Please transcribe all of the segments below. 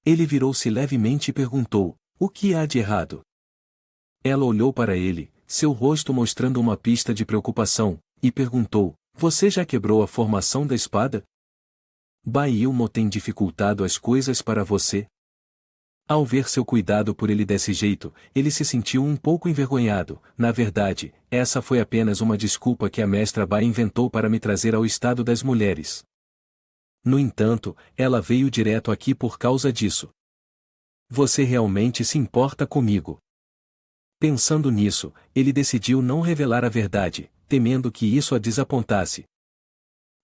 Ele virou-se levemente e perguntou: o que há de errado? Ela olhou para ele, seu rosto mostrando uma pista de preocupação, e perguntou: você já quebrou a formação da espada? Bai Ilmo tem dificultado as coisas para você? Ao ver seu cuidado por ele desse jeito, ele se sentiu um pouco envergonhado. Na verdade, essa foi apenas uma desculpa que a mestra Bai inventou para me trazer ao estado das mulheres. No entanto, ela veio direto aqui por causa disso. Você realmente se importa comigo? Pensando nisso, ele decidiu não revelar a verdade, temendo que isso a desapontasse.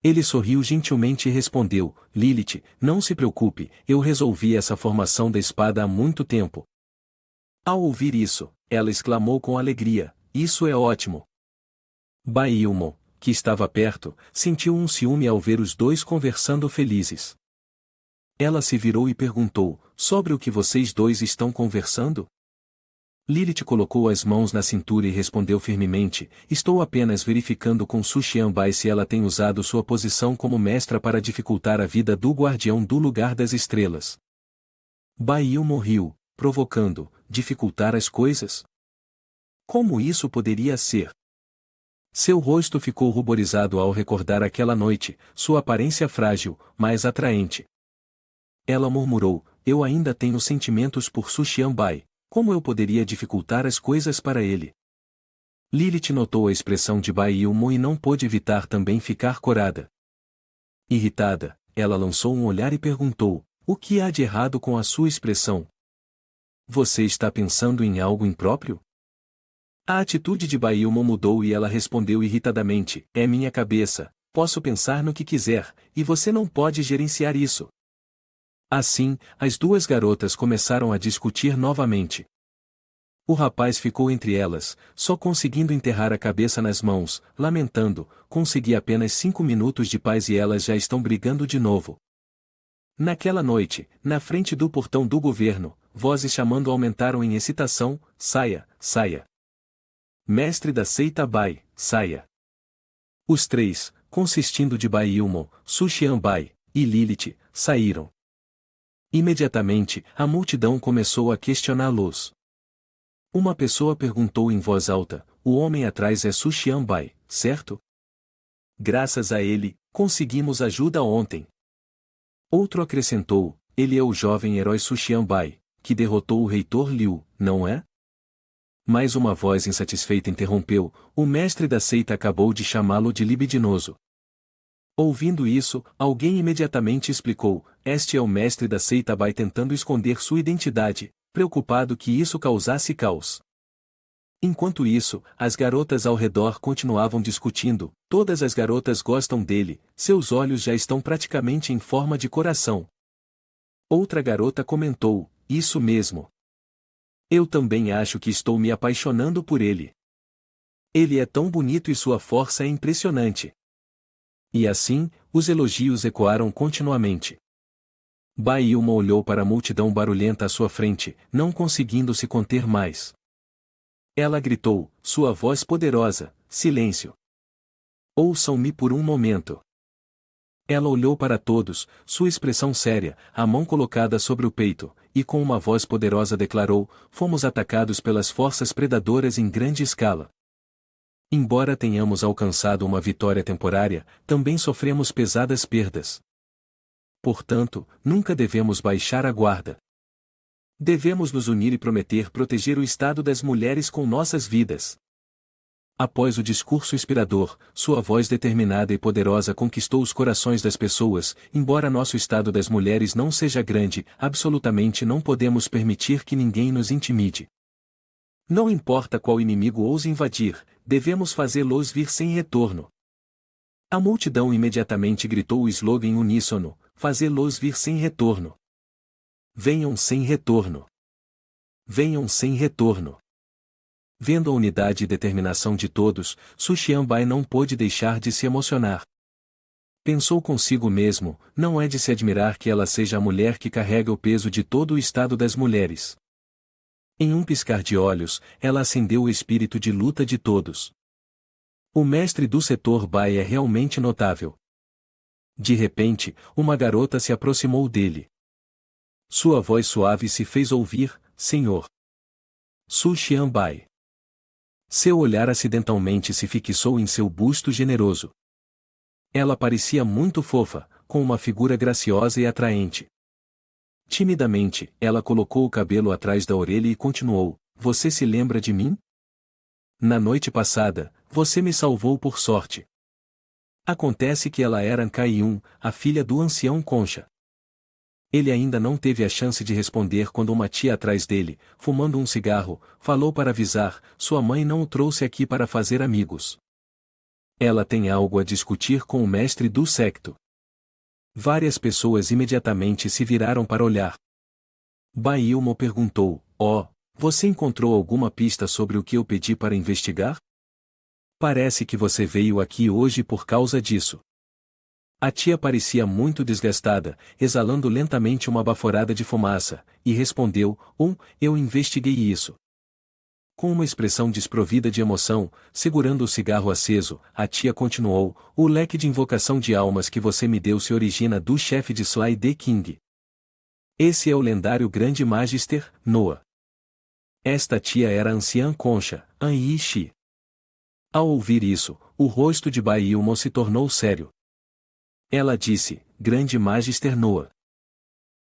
Ele sorriu gentilmente e respondeu: Lilith, não se preocupe, eu resolvi essa formação da espada há muito tempo. Ao ouvir isso, ela exclamou com alegria: isso é ótimo. Bai Ilmo, que estava perto, sentiu um ciúme ao ver os dois conversando felizes. Ela se virou e perguntou: sobre o que vocês dois estão conversando? Lilith colocou as mãos na cintura e respondeu firmemente: estou apenas verificando com Su Xianbai se ela tem usado sua posição como mestra para dificultar a vida do guardião do lugar das estrelas. Bai Ilmo riu, provocando: dificultar as coisas? Como isso poderia ser? Seu rosto ficou ruborizado ao recordar aquela noite, sua aparência frágil, mas atraente. Ela murmurou: eu ainda tenho sentimentos por Su Xianbai. Como eu poderia dificultar as coisas para ele? Lilith notou a expressão de Bai Ilmo e não pôde evitar também ficar corada. Irritada, ela lançou um olhar e perguntou: o que há de errado com a sua expressão? Você está pensando em algo impróprio? A atitude de Bai Ilmo mudou e ela respondeu irritadamente: é minha cabeça, posso pensar no que quiser, e você não pode gerenciar isso. Assim, as duas garotas começaram a discutir novamente. O rapaz ficou entre elas, só conseguindo enterrar a cabeça nas mãos, lamentando: consegui apenas 5 minutos de paz e elas já estão brigando de novo. Naquela noite, na frente do portão do governo, vozes chamando aumentaram em excitação: saia, saia. Mestre da seita Bai, saia. Os três, consistindo de Bai Ilmo, Su Xianbai e Lilith, saíram. Imediatamente, a multidão começou a questioná-los. Uma pessoa perguntou em voz alta: o homem atrás é Su Xianbai, certo? Graças a ele, conseguimos ajuda ontem. Outro acrescentou: ele é o jovem herói Su Xianbai, que derrotou o reitor Liu, não é? Mais uma voz insatisfeita interrompeu: o mestre da seita acabou de chamá-lo de libidinoso. Ouvindo isso, alguém imediatamente explicou: este é o mestre da seita Bai tentando esconder sua identidade, preocupado que isso causasse caos. Enquanto isso, as garotas ao redor continuavam discutindo: todas as garotas gostam dele, seus olhos já estão praticamente em forma de coração. Outra garota comentou: isso mesmo. Eu também acho que estou me apaixonando por ele. Ele é tão bonito e sua força é impressionante. E assim, os elogios ecoaram continuamente. Bai Ilmo olhou para a multidão barulhenta à sua frente, não conseguindo se conter mais. Ela gritou, sua voz poderosa: silêncio. Ouçam-me por um momento. Ela olhou para todos, sua expressão séria, a mão colocada sobre o peito, e com uma voz poderosa declarou: fomos atacados pelas forças predadoras em grande escala. Embora tenhamos alcançado uma vitória temporária, também sofremos pesadas perdas. Portanto, nunca devemos baixar a guarda. Devemos nos unir e prometer proteger o estado das mulheres com nossas vidas. Após o discurso inspirador, sua voz determinada e poderosa conquistou os corações das pessoas. Embora nosso estado das mulheres não seja grande, absolutamente não podemos permitir que ninguém nos intimide. Não importa qual inimigo ouse invadir, devemos fazê-los vir sem retorno. A multidão imediatamente gritou o slogan em uníssono: fazê-los vir sem retorno. Venham sem retorno. Venham sem retorno. Vendo a unidade e determinação de todos, Su Xianbai não pôde deixar de se emocionar. Pensou consigo mesmo: não é de se admirar que ela seja a mulher que carrega o peso de todo o estado das mulheres. Em um piscar de olhos, ela acendeu o espírito de luta de todos. O mestre do setor Bai é realmente notável. De repente, uma garota se aproximou dele. Sua voz suave se fez ouvir, Senhor Su Xianbai. Seu olhar acidentalmente se fixou em seu busto generoso. Ela parecia muito fofa, com uma figura graciosa e atraente. Timidamente, ela colocou o cabelo atrás da orelha e continuou: Você se lembra de mim? Na noite passada, você me salvou por sorte. Acontece que ela era Ancaiun, a filha do ancião Concha. Ele ainda não teve a chance de responder quando uma tia atrás dele, fumando um cigarro, falou para avisar: sua mãe não o trouxe aqui para fazer amigos. Ela tem algo a discutir com o mestre do secto. Várias pessoas imediatamente se viraram para olhar. Bailmo perguntou: você encontrou alguma pista sobre o que eu pedi para investigar? Parece que você veio aqui hoje por causa disso. A tia parecia muito desgastada, exalando lentamente uma baforada de fumaça, e respondeu: eu investiguei isso. Com uma expressão desprovida de emoção, segurando o cigarro aceso, a tia continuou: o leque de invocação de almas que você me deu se origina do chefe de Sly the King. Esse é o lendário Grande Magister, Noah. Esta tia era a anciã Concha, An Yi. Ao ouvir isso, o rosto de Bailmo se tornou sério. Ela disse: Grande Magister Noah.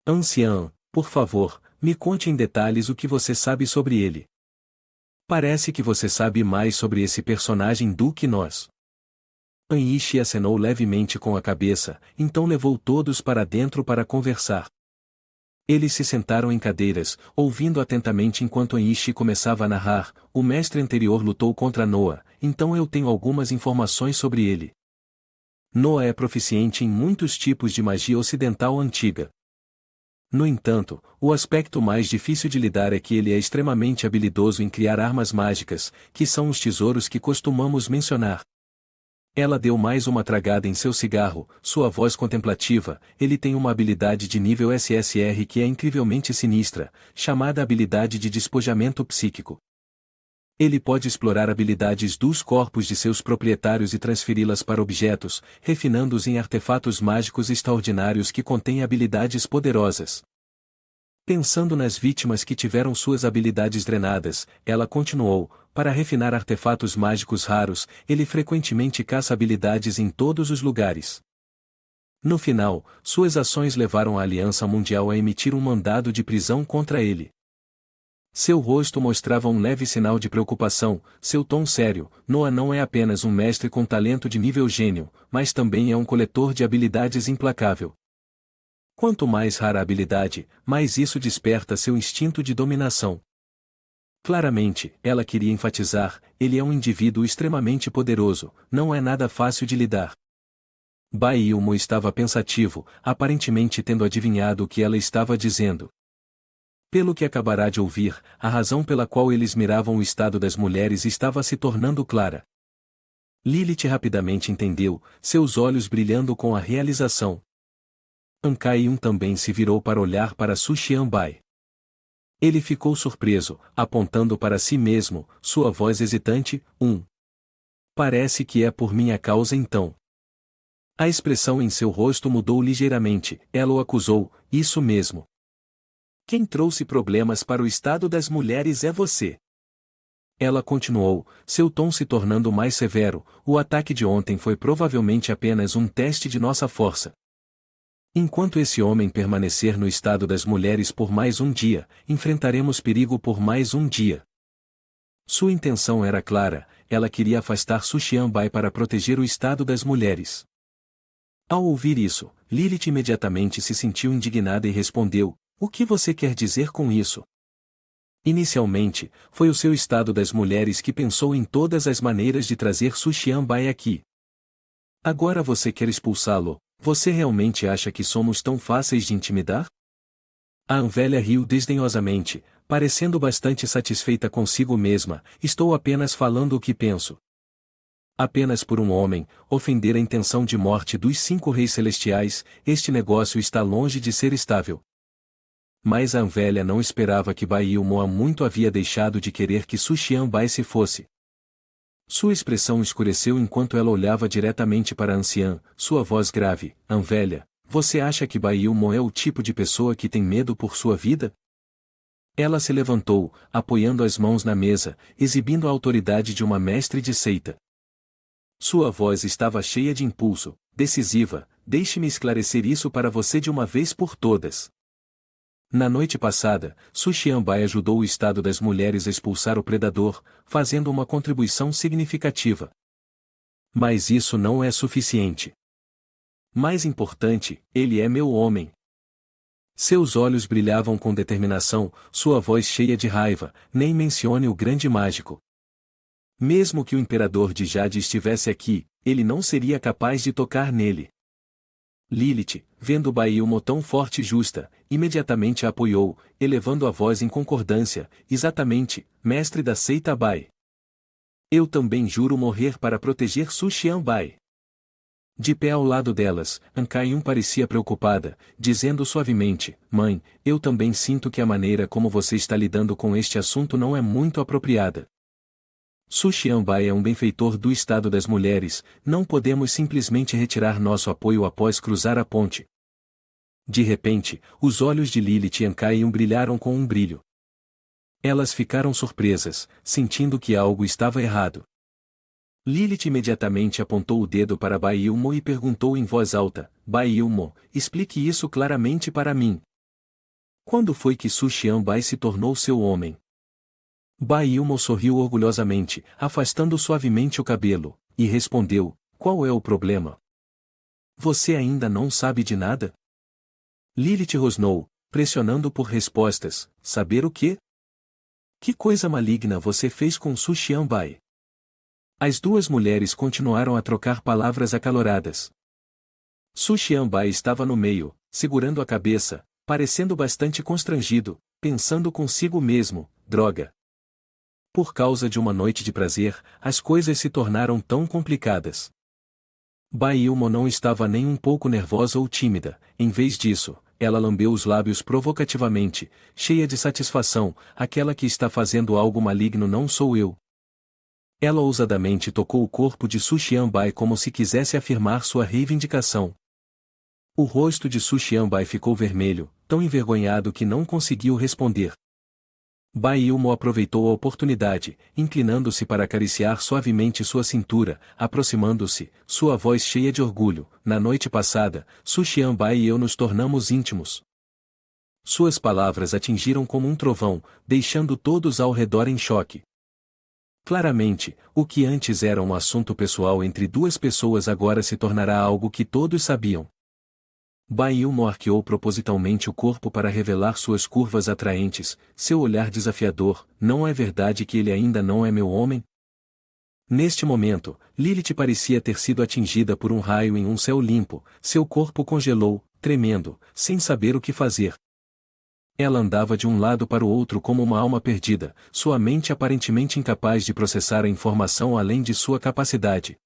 Anciã, por favor, me conte em detalhes o que você sabe sobre ele. Parece que você sabe mais sobre esse personagem do que nós. An Yi acenou levemente com a cabeça, então levou todos para dentro para conversar. Eles se sentaram em cadeiras, ouvindo atentamente enquanto An Yi começava a narrar: o mestre anterior lutou contra Noah, então eu tenho algumas informações sobre ele. Noah é proficiente em muitos tipos de magia ocidental antiga. No entanto, o aspecto mais difícil de lidar é que ele é extremamente habilidoso em criar armas mágicas, que são os tesouros que costumamos mencionar. Ela deu mais uma tragada em seu cigarro, sua voz contemplativa: ele tem uma habilidade de nível SSR que é incrivelmente sinistra, chamada habilidade de despojamento psíquico. Ele pode explorar habilidades dos corpos de seus proprietários e transferi-las para objetos, refinando-os em artefatos mágicos extraordinários que contêm habilidades poderosas. Pensando nas vítimas que tiveram suas habilidades drenadas, ela continuou: para refinar artefatos mágicos raros, ele frequentemente caça habilidades em todos os lugares. No final, suas ações levaram a Aliança Mundial a emitir um mandado de prisão contra ele. Seu rosto mostrava um leve sinal de preocupação, seu tom sério: Noah não é apenas um mestre com talento de nível gênio, mas também é um coletor de habilidades implacável. Quanto mais rara a habilidade, mais isso desperta seu instinto de dominação. Claramente, ela queria enfatizar: ele é um indivíduo extremamente poderoso, não é nada fácil de lidar. Bailmo estava pensativo, aparentemente tendo adivinhado o que ela estava dizendo. Pelo que acabará de ouvir, a razão pela qual eles miravam o estado das mulheres estava se tornando clara. Lilith rapidamente entendeu, seus olhos brilhando com a realização. Ancaiun também se virou para olhar para Su Xianbai. Ele ficou surpreso, apontando para si mesmo, sua voz hesitante: Parece que é por minha causa então. A expressão em seu rosto mudou ligeiramente, ela o acusou: isso mesmo. Quem trouxe problemas para o estado das mulheres é você. Ela continuou, seu tom se tornando mais severo: o ataque de ontem foi provavelmente apenas um teste de nossa força. Enquanto esse homem permanecer no estado das mulheres por mais um dia, enfrentaremos perigo por mais um dia. Sua intenção era clara, ela queria afastar Su Xianbai para proteger o estado das mulheres. Ao ouvir isso, Lilith imediatamente se sentiu indignada e respondeu: o que você quer dizer com isso? Inicialmente, foi o seu estado das mulheres que pensou em todas as maneiras de trazer Su Xianbai aqui. Agora você quer expulsá-lo? Você realmente acha que somos tão fáceis de intimidar? A Anvelha riu desdenhosamente, parecendo bastante satisfeita consigo mesma: estou apenas falando o que penso. Apenas por um homem, ofender a intenção de morte dos 5 reis celestiais, este negócio está longe de ser estável. Mas a Anvelha não esperava que Bailmo há muito havia deixado de querer que Su Xianbai se fosse. Sua expressão escureceu enquanto ela olhava diretamente para a anciã, sua voz grave: Anvelha, você acha que Bai Ilmo é o tipo de pessoa que tem medo por sua vida? Ela se levantou, apoiando as mãos na mesa, exibindo a autoridade de uma mestre de seita. Sua voz estava cheia de impulso, decisiva. Deixe-me esclarecer isso para você de uma vez por todas. Na noite passada, Su Xianbai ajudou o Estado das Mulheres a expulsar o predador, fazendo uma contribuição significativa. Mas isso não é suficiente. Mais importante, ele é meu homem. Seus olhos brilhavam com determinação, sua voz cheia de raiva, nem mencione o grande mágico. Mesmo que o imperador de Jade estivesse aqui, ele não seria capaz de tocar nele. Lilith, vendo Bai Ilmo tão forte e justa, imediatamente a apoiou, elevando a voz em concordância, exatamente, mestre da seita Bai. Eu também juro morrer para proteger Su Xianbai. De pé ao lado delas, Ancayun parecia preocupada, dizendo suavemente, mãe, eu também sinto que a maneira como você está lidando com este assunto não é muito apropriada. Su Xianbai é um benfeitor do Estado das Mulheres, não podemos simplesmente retirar nosso apoio após cruzar a ponte. De repente, os olhos de Lilith e Ancayun brilharam com um brilho. Elas ficaram surpresas, sentindo que algo estava errado. Lilith imediatamente apontou o dedo para Bai Ilmo e perguntou em voz alta, Bai Ilmo, explique isso claramente para mim. Quando foi que Su Xianbai se tornou seu homem? Bai Ilmo sorriu orgulhosamente, afastando suavemente o cabelo, e respondeu, qual é o problema? Você ainda não sabe de nada? Lilith rosnou, pressionando por respostas, saber o quê? Que coisa maligna você fez com Su Xianbai? As duas mulheres continuaram a trocar palavras acaloradas. Su Xianbai estava no meio, segurando a cabeça, parecendo bastante constrangido, pensando consigo mesmo, droga. Por causa de uma noite de prazer, as coisas se tornaram tão complicadas. Bai Ilmo não estava nem um pouco nervosa ou tímida, em vez disso, ela lambeu os lábios provocativamente, cheia de satisfação, aquela que está fazendo algo maligno não sou eu. Ela ousadamente tocou o corpo de Su Xianbai como se quisesse afirmar sua reivindicação. O rosto de Su Xianbai ficou vermelho, tão envergonhado que não conseguiu responder. Bai Ilmo aproveitou a oportunidade, inclinando-se para acariciar suavemente sua cintura, aproximando-se, sua voz cheia de orgulho, na noite passada, Su Xianbai e eu nos tornamos íntimos. Suas palavras atingiram como um trovão, deixando todos ao redor em choque. Claramente, o que antes era um assunto pessoal entre duas pessoas agora se tornará algo que todos sabiam. Bai Ilmo arqueou propositalmente o corpo para revelar suas curvas atraentes, seu olhar desafiador, não é verdade que ele ainda não é meu homem? Neste momento, Lilith parecia ter sido atingida por um raio em um céu limpo, seu corpo congelou, tremendo, sem saber o que fazer. Ela andava de um lado para o outro como uma alma perdida, sua mente aparentemente incapaz de processar a informação além de sua capacidade.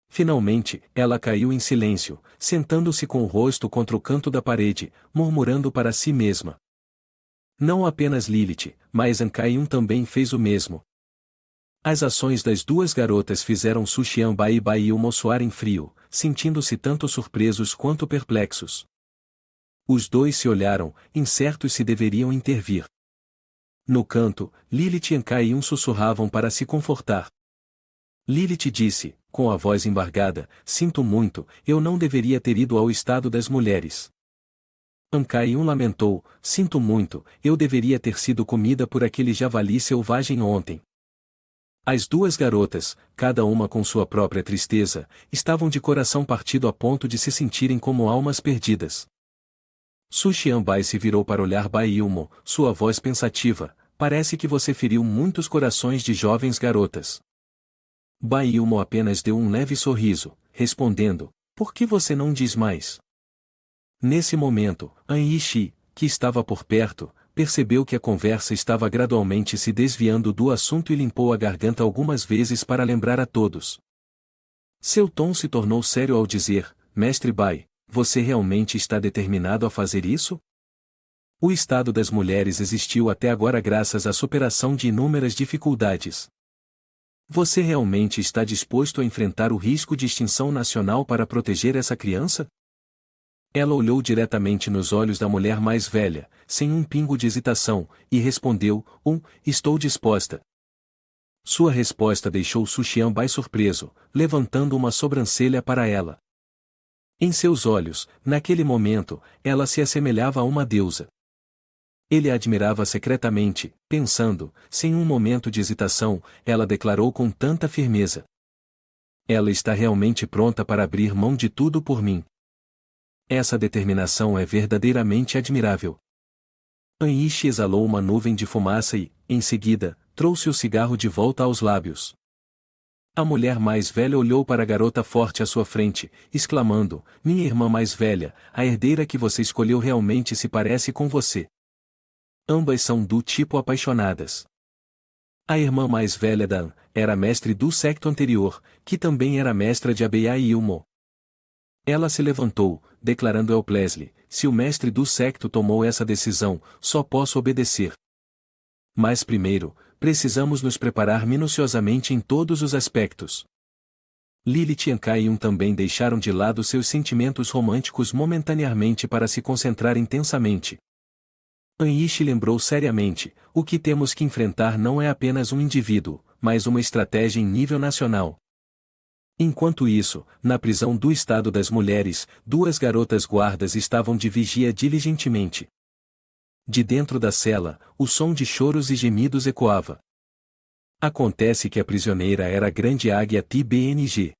Finalmente, ela caiu em silêncio, sentando-se com o rosto contra o canto da parede, murmurando para si mesma. Não apenas Lilith, mas Ancayun também fez o mesmo. As ações das duas garotas fizeram Su Xianbai e Bai Ilmo suarem frio, sentindo-se tanto surpresos quanto perplexos. Os dois se olharam, incertos se deveriam intervir. No canto, Lilith e Ancayun sussurravam para se confortar. Lilith disse, com a voz embargada, sinto muito, eu não deveria ter ido ao Estado das Mulheres. Ancayun lamentou, sinto muito, eu deveria ter sido comida por aquele javali selvagem ontem. As duas garotas, cada uma com sua própria tristeza, estavam de coração partido a ponto de se sentirem como almas perdidas. Su Xianbai se virou para olhar Bai Ilmo, sua voz pensativa, parece que você feriu muitos corações de jovens garotas. Bai Ilmo apenas deu um leve sorriso, respondendo, por que você não diz mais? Nesse momento, An Yishi, que estava por perto, percebeu que a conversa estava gradualmente se desviando do assunto e limpou a garganta algumas vezes para lembrar a todos. Seu tom se tornou sério ao dizer, Mestre Bai, você realmente está determinado a fazer isso? O Estado das Mulheres existiu até agora graças à superação de inúmeras dificuldades. Você realmente está disposto a enfrentar o risco de extinção nacional para proteger essa criança? Ela olhou diretamente nos olhos da mulher mais velha, sem um pingo de hesitação, e respondeu, estou disposta. Sua resposta deixou Su Xianbai surpreso, levantando uma sobrancelha para ela. Em seus olhos, naquele momento, ela se assemelhava a uma deusa. Ele a admirava secretamente, pensando, sem um momento de hesitação, ela declarou com tanta firmeza. Ela está realmente pronta para abrir mão de tudo por mim. Essa determinação é verdadeiramente admirável. Anishi exalou uma nuvem de fumaça e, em seguida, trouxe o cigarro de volta aos lábios. A mulher mais velha olhou para a garota forte à sua frente, exclamando, minha irmã mais velha, a herdeira que você escolheu realmente se parece com você. Ambas são do tipo apaixonadas. A irmã mais velha Dan era mestre do secto anterior, que também era mestra de Abeia e Ilmo. Ela se levantou, declarando ao Pleslie, se o mestre do secto tomou essa decisão, só posso obedecer. Mas primeiro, precisamos nos preparar minuciosamente em todos os aspectos. Lilith e Ankaiun também deixaram de lado seus sentimentos românticos momentaneamente para se concentrar intensamente. Anishi lembrou seriamente, o que temos que enfrentar não é apenas um indivíduo, mas uma estratégia em nível nacional. Enquanto isso, na prisão do Estado das Mulheres, duas garotas guardas estavam de vigia diligentemente. De dentro da cela, o som de choros e gemidos ecoava. Acontece que a prisioneira era a grande águia TBNG.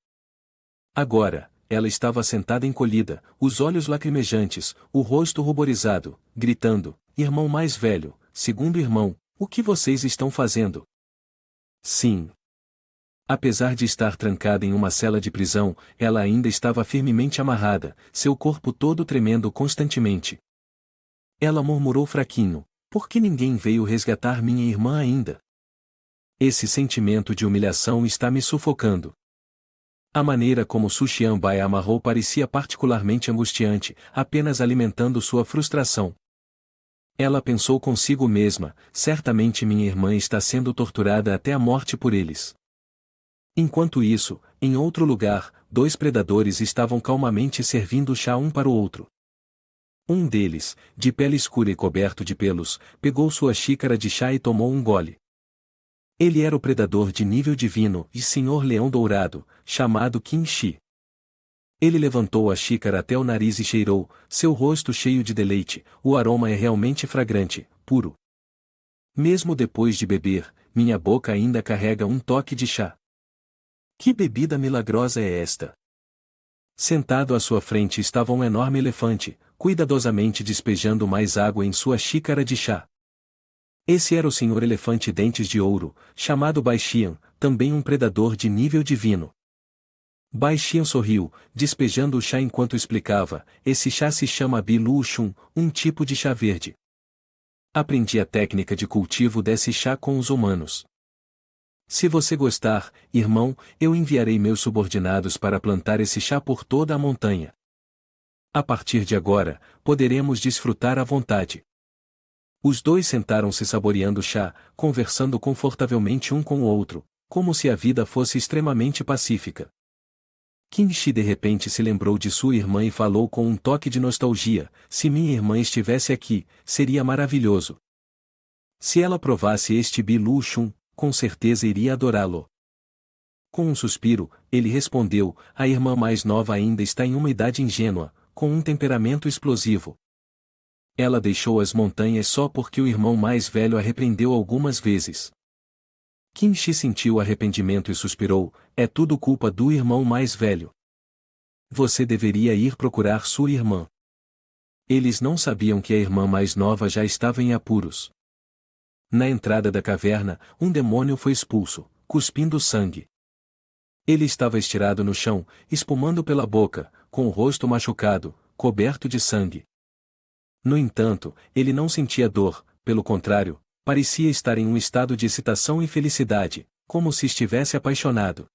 Agora, ela estava sentada encolhida, os olhos lacrimejantes, o rosto ruborizado, gritando, irmão mais velho, segundo irmão, o que vocês estão fazendo? Sim. Apesar de estar trancada em uma cela de prisão, ela ainda estava firmemente amarrada, seu corpo todo tremendo constantemente. Ela murmurou fraquinho, por que ninguém veio resgatar minha irmã ainda? Esse sentimento de humilhação está me sufocando. A maneira como Su Xianbai a amarrou parecia particularmente angustiante, apenas alimentando sua frustração. Ela pensou consigo mesma, certamente minha irmã está sendo torturada até a morte por eles. Enquanto isso, em outro lugar, dois predadores estavam calmamente servindo chá um para o outro. Um deles, de pele escura e coberto de pelos, pegou sua xícara de chá e tomou um gole. Ele era o predador de nível divino e Senhor Leão Dourado, chamado Qin Shi. Ele levantou a xícara até o nariz e cheirou, seu rosto cheio de deleite, o aroma é realmente fragrante, puro. Mesmo depois de beber, minha boca ainda carrega um toque de chá. Que bebida milagrosa é esta? Sentado à sua frente estava um enorme elefante, cuidadosamente despejando mais água em sua xícara de chá. Esse era o senhor elefante dentes de ouro, chamado Baixian, também um predador de nível divino. Baixian sorriu, despejando o chá enquanto explicava, esse chá se chama Bilu Shun, um tipo de chá verde. Aprendi a técnica de cultivo desse chá com os humanos. Se você gostar, irmão, eu enviarei meus subordinados para plantar esse chá por toda a montanha. A partir de agora, poderemos desfrutar à vontade. Os dois sentaram-se saboreando o chá, conversando confortavelmente um com o outro, como se a vida fosse extremamente pacífica. Qin Shi de repente se lembrou de sua irmã e falou com um toque de nostalgia, se minha irmã estivesse aqui, seria maravilhoso. Se ela provasse este Bilu Shun, com certeza iria adorá-lo. Com um suspiro, ele respondeu, a irmã mais nova ainda está em uma idade ingênua, com um temperamento explosivo. Ela deixou as montanhas só porque o irmão mais velho a repreendeu algumas vezes. Qin Shi sentiu arrependimento e suspirou, é tudo culpa do irmão mais velho. Você deveria ir procurar sua irmã. Eles não sabiam que a irmã mais nova já estava em apuros. Na entrada da caverna, um demônio foi expulso, cuspindo sangue. Ele estava estirado no chão, espumando pela boca, com o rosto machucado, coberto de sangue. No entanto, ele não sentia dor, pelo contrário, parecia estar em um estado de excitação e felicidade, como se estivesse apaixonado.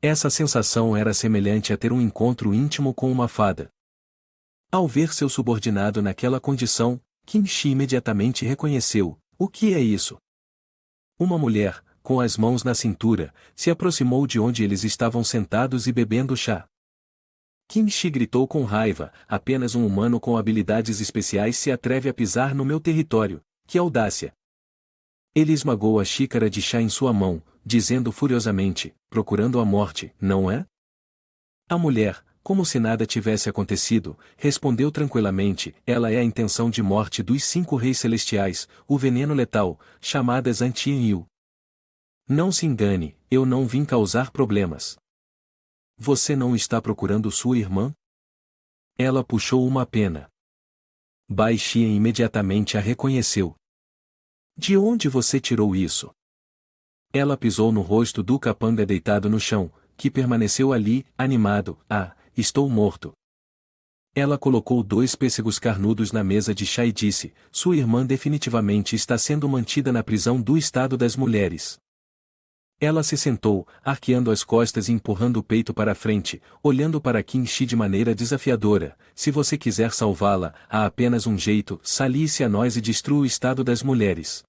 Essa sensação era semelhante a ter um encontro íntimo com uma fada. Ao ver seu subordinado naquela condição, Qin Shi imediatamente reconheceu, o que é isso? Uma mulher, com as mãos na cintura, se aproximou de onde eles estavam sentados e bebendo chá. Kim Shi gritou com raiva, apenas um humano com habilidades especiais se atreve a pisar no meu território, que audácia! Ele esmagou a xícara de chá em sua mão, dizendo furiosamente, procurando a morte, não é? A mulher, como se nada tivesse acontecido, respondeu tranquilamente, ela é a intenção de morte dos 5 reis celestiais, o veneno letal, chamadas Antian-Yu. Não se engane, eu não vim causar problemas. Você não está procurando sua irmã? Ela puxou uma pena. Bai Xian imediatamente a reconheceu. De onde você tirou isso? Ela pisou no rosto do capanga deitado no chão, que permaneceu ali, animado, estou morto. Ela colocou 2 pêssegos carnudos na mesa de chá e disse, sua irmã definitivamente está sendo mantida na prisão do estado das mulheres. Ela se sentou, arqueando as costas e empurrando o peito para a frente, olhando para Qin Shi de maneira desafiadora. Se você quiser salvá-la, há apenas um jeito, salie-se a nós e destrua o estado das mulheres.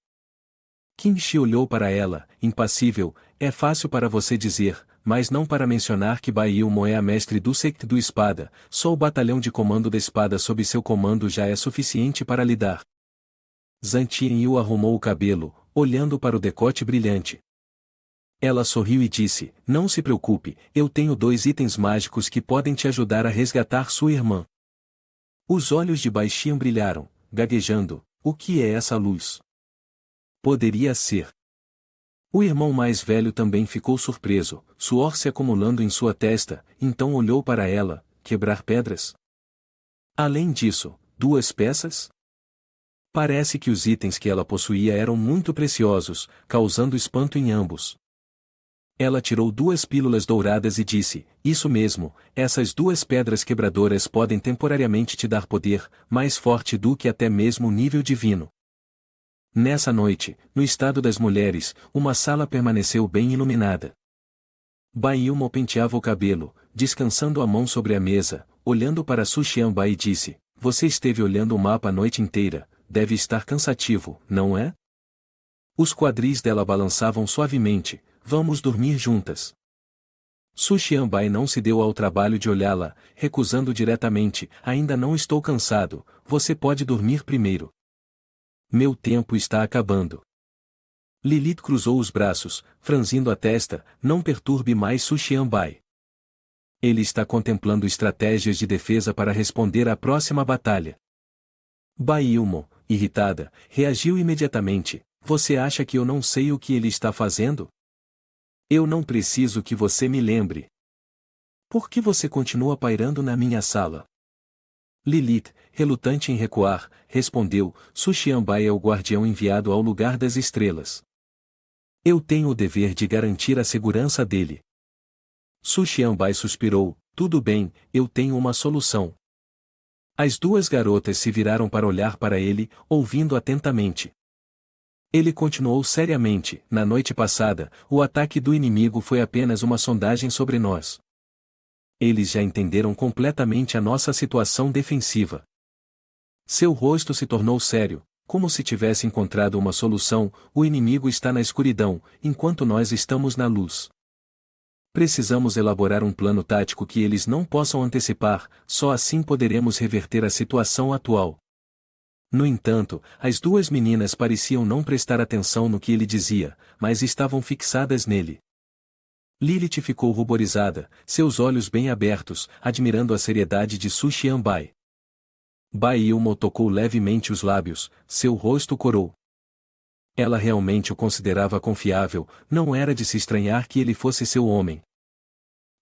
Qin Shi olhou para ela, impassível, é fácil para você dizer, mas não para mencionar que Bai Ilmo é a mestre do Sect do Espada, só o batalhão de comando da espada sob seu comando já é suficiente para lidar. Zhan Tianyu arrumou o cabelo, olhando para o decote brilhante. Ela sorriu e disse, não se preocupe, eu tenho 2 itens mágicos que podem te ajudar a resgatar sua irmã. Os olhos de Bai Xian brilharam, gaguejando, o que é essa luz? Poderia ser. O irmão mais velho também ficou surpreso, suor se acumulando em sua testa, então olhou para ela, quebrar pedras? Além disso, 2 peças? Parece que os itens que ela possuía eram muito preciosos, causando espanto em ambos. Ela tirou 2 pílulas douradas e disse, isso mesmo, essas 2 pedras quebradoras podem temporariamente te dar poder, mais forte do que até mesmo o nível divino. Nessa noite, no estado das mulheres, uma sala permaneceu bem iluminada. Bai Ilmo penteava o cabelo, descansando a mão sobre a mesa, olhando para Su Xianbai e disse, você esteve olhando o mapa a noite inteira, deve estar cansativo, não é? Os quadris dela balançavam suavemente, vamos dormir juntas. Su Xianbai não se deu ao trabalho de olhá-la, recusando diretamente, ainda não estou cansado, você pode dormir primeiro. Meu tempo está acabando. Lilith cruzou os braços, franzindo a testa, não perturbe mais Su Xianbai. Ele está contemplando estratégias de defesa para responder à próxima batalha. Bai Ilmo, irritada, reagiu imediatamente, você acha que eu não sei o que ele está fazendo? Eu não preciso que você me lembre. Por que você continua pairando na minha sala? Lilith, relutante em recuar, respondeu, Su Xianbai é o guardião enviado ao lugar das estrelas. Eu tenho o dever de garantir a segurança dele. Su Xianbai suspirou, tudo bem, eu tenho uma solução. As 2 garotas se viraram para olhar para ele, ouvindo atentamente. Ele continuou seriamente, na noite passada, o ataque do inimigo foi apenas uma sondagem sobre nós. Eles já entenderam completamente a nossa situação defensiva. Seu rosto se tornou sério, como se tivesse encontrado uma solução, o inimigo está na escuridão, enquanto nós estamos na luz. Precisamos elaborar um plano tático que eles não possam antecipar, só assim poderemos reverter a situação atual. No entanto, as 2 meninas pareciam não prestar atenção no que ele dizia, mas estavam fixadas nele. Lilith ficou ruborizada, seus olhos bem abertos, admirando a seriedade de Su Xianbai. Bai Ilmo tocou levemente os lábios, seu rosto corou. Ela realmente o considerava confiável, não era de se estranhar que ele fosse seu homem.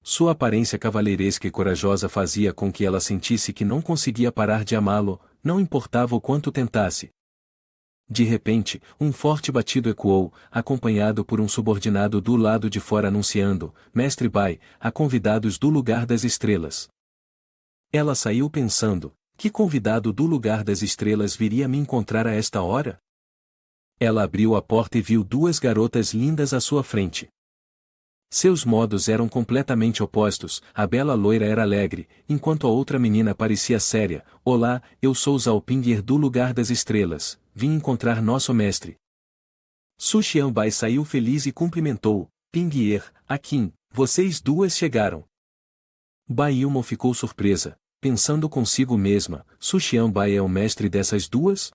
Sua aparência cavalheiresca e corajosa fazia com que ela sentisse que não conseguia parar de amá-lo, não importava o quanto tentasse. De repente, um forte batido ecoou, acompanhado por um subordinado do lado de fora anunciando, Mestre Bai, há convidados do lugar das estrelas. Ela saiu pensando, que convidado do lugar das estrelas viria me encontrar a esta hora? Ela abriu a porta e viu 2 garotas lindas à sua frente. Seus modos eram completamente opostos, a bela loira era alegre, enquanto a outra menina parecia séria. Olá, eu sou Zhao Ping'er do lugar das estrelas, vim encontrar nosso mestre. Su Xianbai saiu feliz e cumprimentou, Ping'er, Aqin, vocês 2 chegaram. Baiumo ficou surpresa, pensando consigo mesma, Su Xianbai é o mestre dessas duas?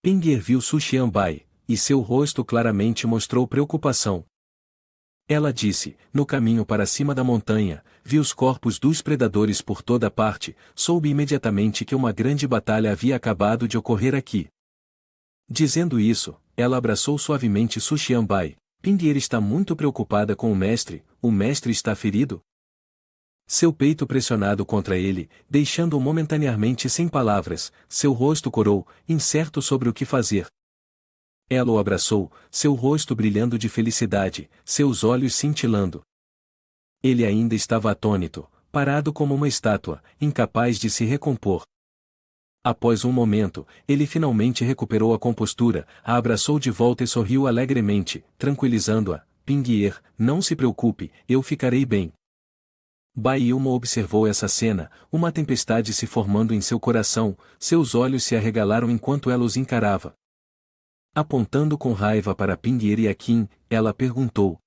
Pinguer viu Su Xianbai, e seu rosto claramente mostrou preocupação. Ela disse, no caminho para cima da montanha, vi os corpos dos predadores por toda parte, soube imediatamente que uma grande batalha havia acabado de ocorrer aqui. Dizendo isso, ela abraçou suavemente Su Xianbai. Pinguer está muito preocupada com o mestre está ferido? Seu peito pressionado contra ele, deixando-o momentaneamente sem palavras, seu rosto corou, incerto sobre o que fazer. Ela o abraçou, seu rosto brilhando de felicidade, seus olhos cintilando. Ele ainda estava atônito, parado como uma estátua, incapaz de se recompor. Após um momento, ele finalmente recuperou a compostura, a abraçou de volta e sorriu alegremente, tranquilizando-a. Pinguer, não se preocupe, eu ficarei bem. Baiumo observou essa cena, uma tempestade se formando em seu coração, seus olhos se arregalaram enquanto ela os encarava. Apontando com raiva para Pinguer e Akin, ela perguntou: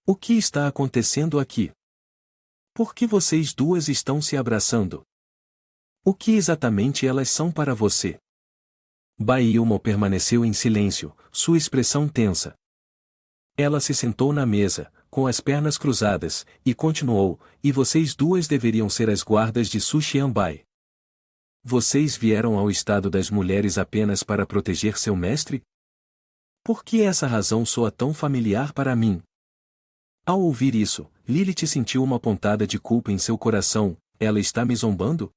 o que está acontecendo aqui? Por que vocês duas estão se abraçando? O que exatamente elas são para você? Baiumo permaneceu em silêncio, sua expressão tensa. Ela se sentou na mesa, com as pernas cruzadas, e continuou, e vocês duas deveriam ser as guardas de Su Xianbai. Vocês vieram ao estado das mulheres apenas para proteger seu mestre? Por que essa razão soa tão familiar para mim? Ao ouvir isso, Lilith sentiu uma pontada de culpa em seu coração. Ela está me zombando?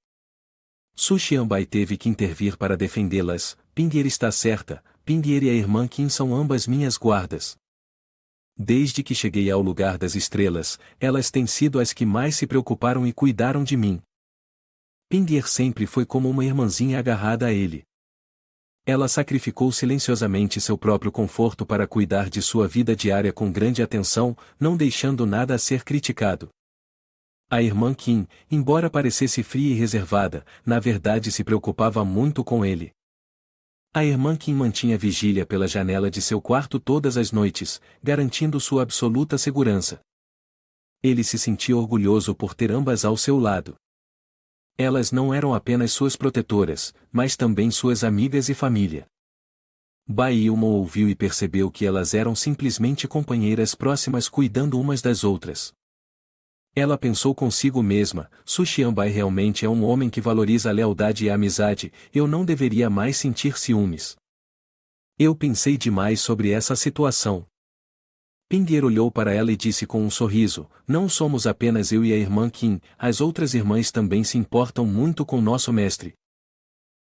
Su Xianbai teve que intervir para defendê-las. Pinguer está certa, Pinguer e a irmã Qin são ambas minhas guardas. Desde que cheguei ao lugar das estrelas, elas têm sido as que mais se preocuparam e cuidaram de mim. Pinguer sempre foi como uma irmãzinha agarrada a ele. Ela sacrificou silenciosamente seu próprio conforto para cuidar de sua vida diária com grande atenção, não deixando nada a ser criticado. A irmã Qin, embora parecesse fria e reservada, na verdade se preocupava muito com ele. A irmã Qin mantinha vigília pela janela de seu quarto todas as noites, garantindo sua absoluta segurança. Ele se sentia orgulhoso por ter ambas ao seu lado. Elas não eram apenas suas protetoras, mas também suas amigas e família. Baiumo ouviu e percebeu que elas eram simplesmente companheiras próximas cuidando umas das outras. Ela pensou consigo mesma, Su Xianbai realmente é um homem que valoriza a lealdade e a amizade, eu não deveria mais sentir ciúmes. Eu pensei demais sobre essa situação. Pinguer olhou para ela e disse com um sorriso, não somos apenas eu e a irmã Qin, as outras irmãs também se importam muito com nosso mestre.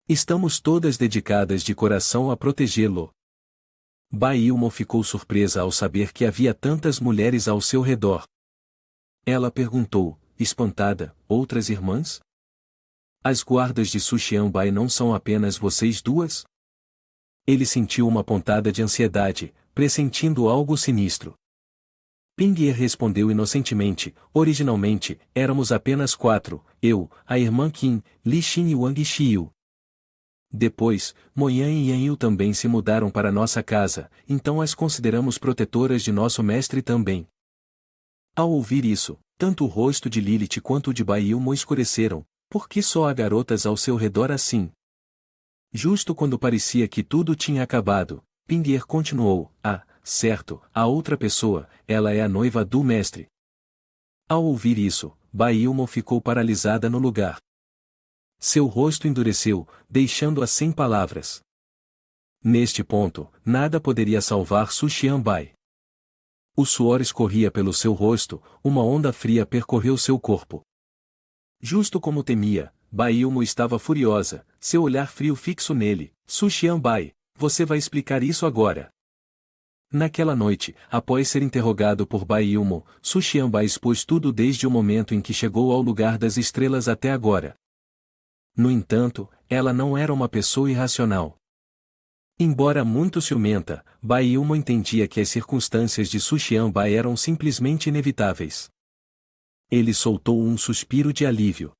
Estamos todas dedicadas de coração a protegê-lo. Baiumo ficou surpresa ao saber que havia tantas mulheres ao seu redor. Ela perguntou, espantada, outras irmãs? As guardas de Su Xianbai não são apenas vocês duas? Ele sentiu uma pontada de ansiedade, pressentindo algo sinistro. Pinguer respondeu inocentemente, originalmente, éramos apenas 4, eu, a irmã Qin, Li Xin e Wang Xiu. Depois, Moyan e Yan Yu também se mudaram para nossa casa, então as consideramos protetoras de nosso mestre também. Ao ouvir isso, tanto o rosto de Lilith quanto o de Baiumo escureceram, por que só há garotas ao seu redor assim? Justo quando parecia que tudo tinha acabado, Pinguer continuou, certo, a outra pessoa, ela é a noiva do mestre. Ao ouvir isso, Baiumo ficou paralisada no lugar. Seu rosto endureceu, deixando-a sem palavras. Neste ponto, nada poderia salvar Su Xianbai. O suor escorria pelo seu rosto, uma onda fria percorreu seu corpo. Justo como temia, Baiumo estava furiosa, seu olhar frio fixo nele. Su Xianbai, você vai explicar isso agora. Naquela noite, após ser interrogado por Baiumo, Su Xianbai expôs tudo desde o momento em que chegou ao lugar das estrelas até agora. No entanto, ela não era uma pessoa irracional. Embora muito ciumenta, Baiumo entendia que as circunstâncias de Su Xianbai eram simplesmente inevitáveis. Ele soltou um suspiro de alívio.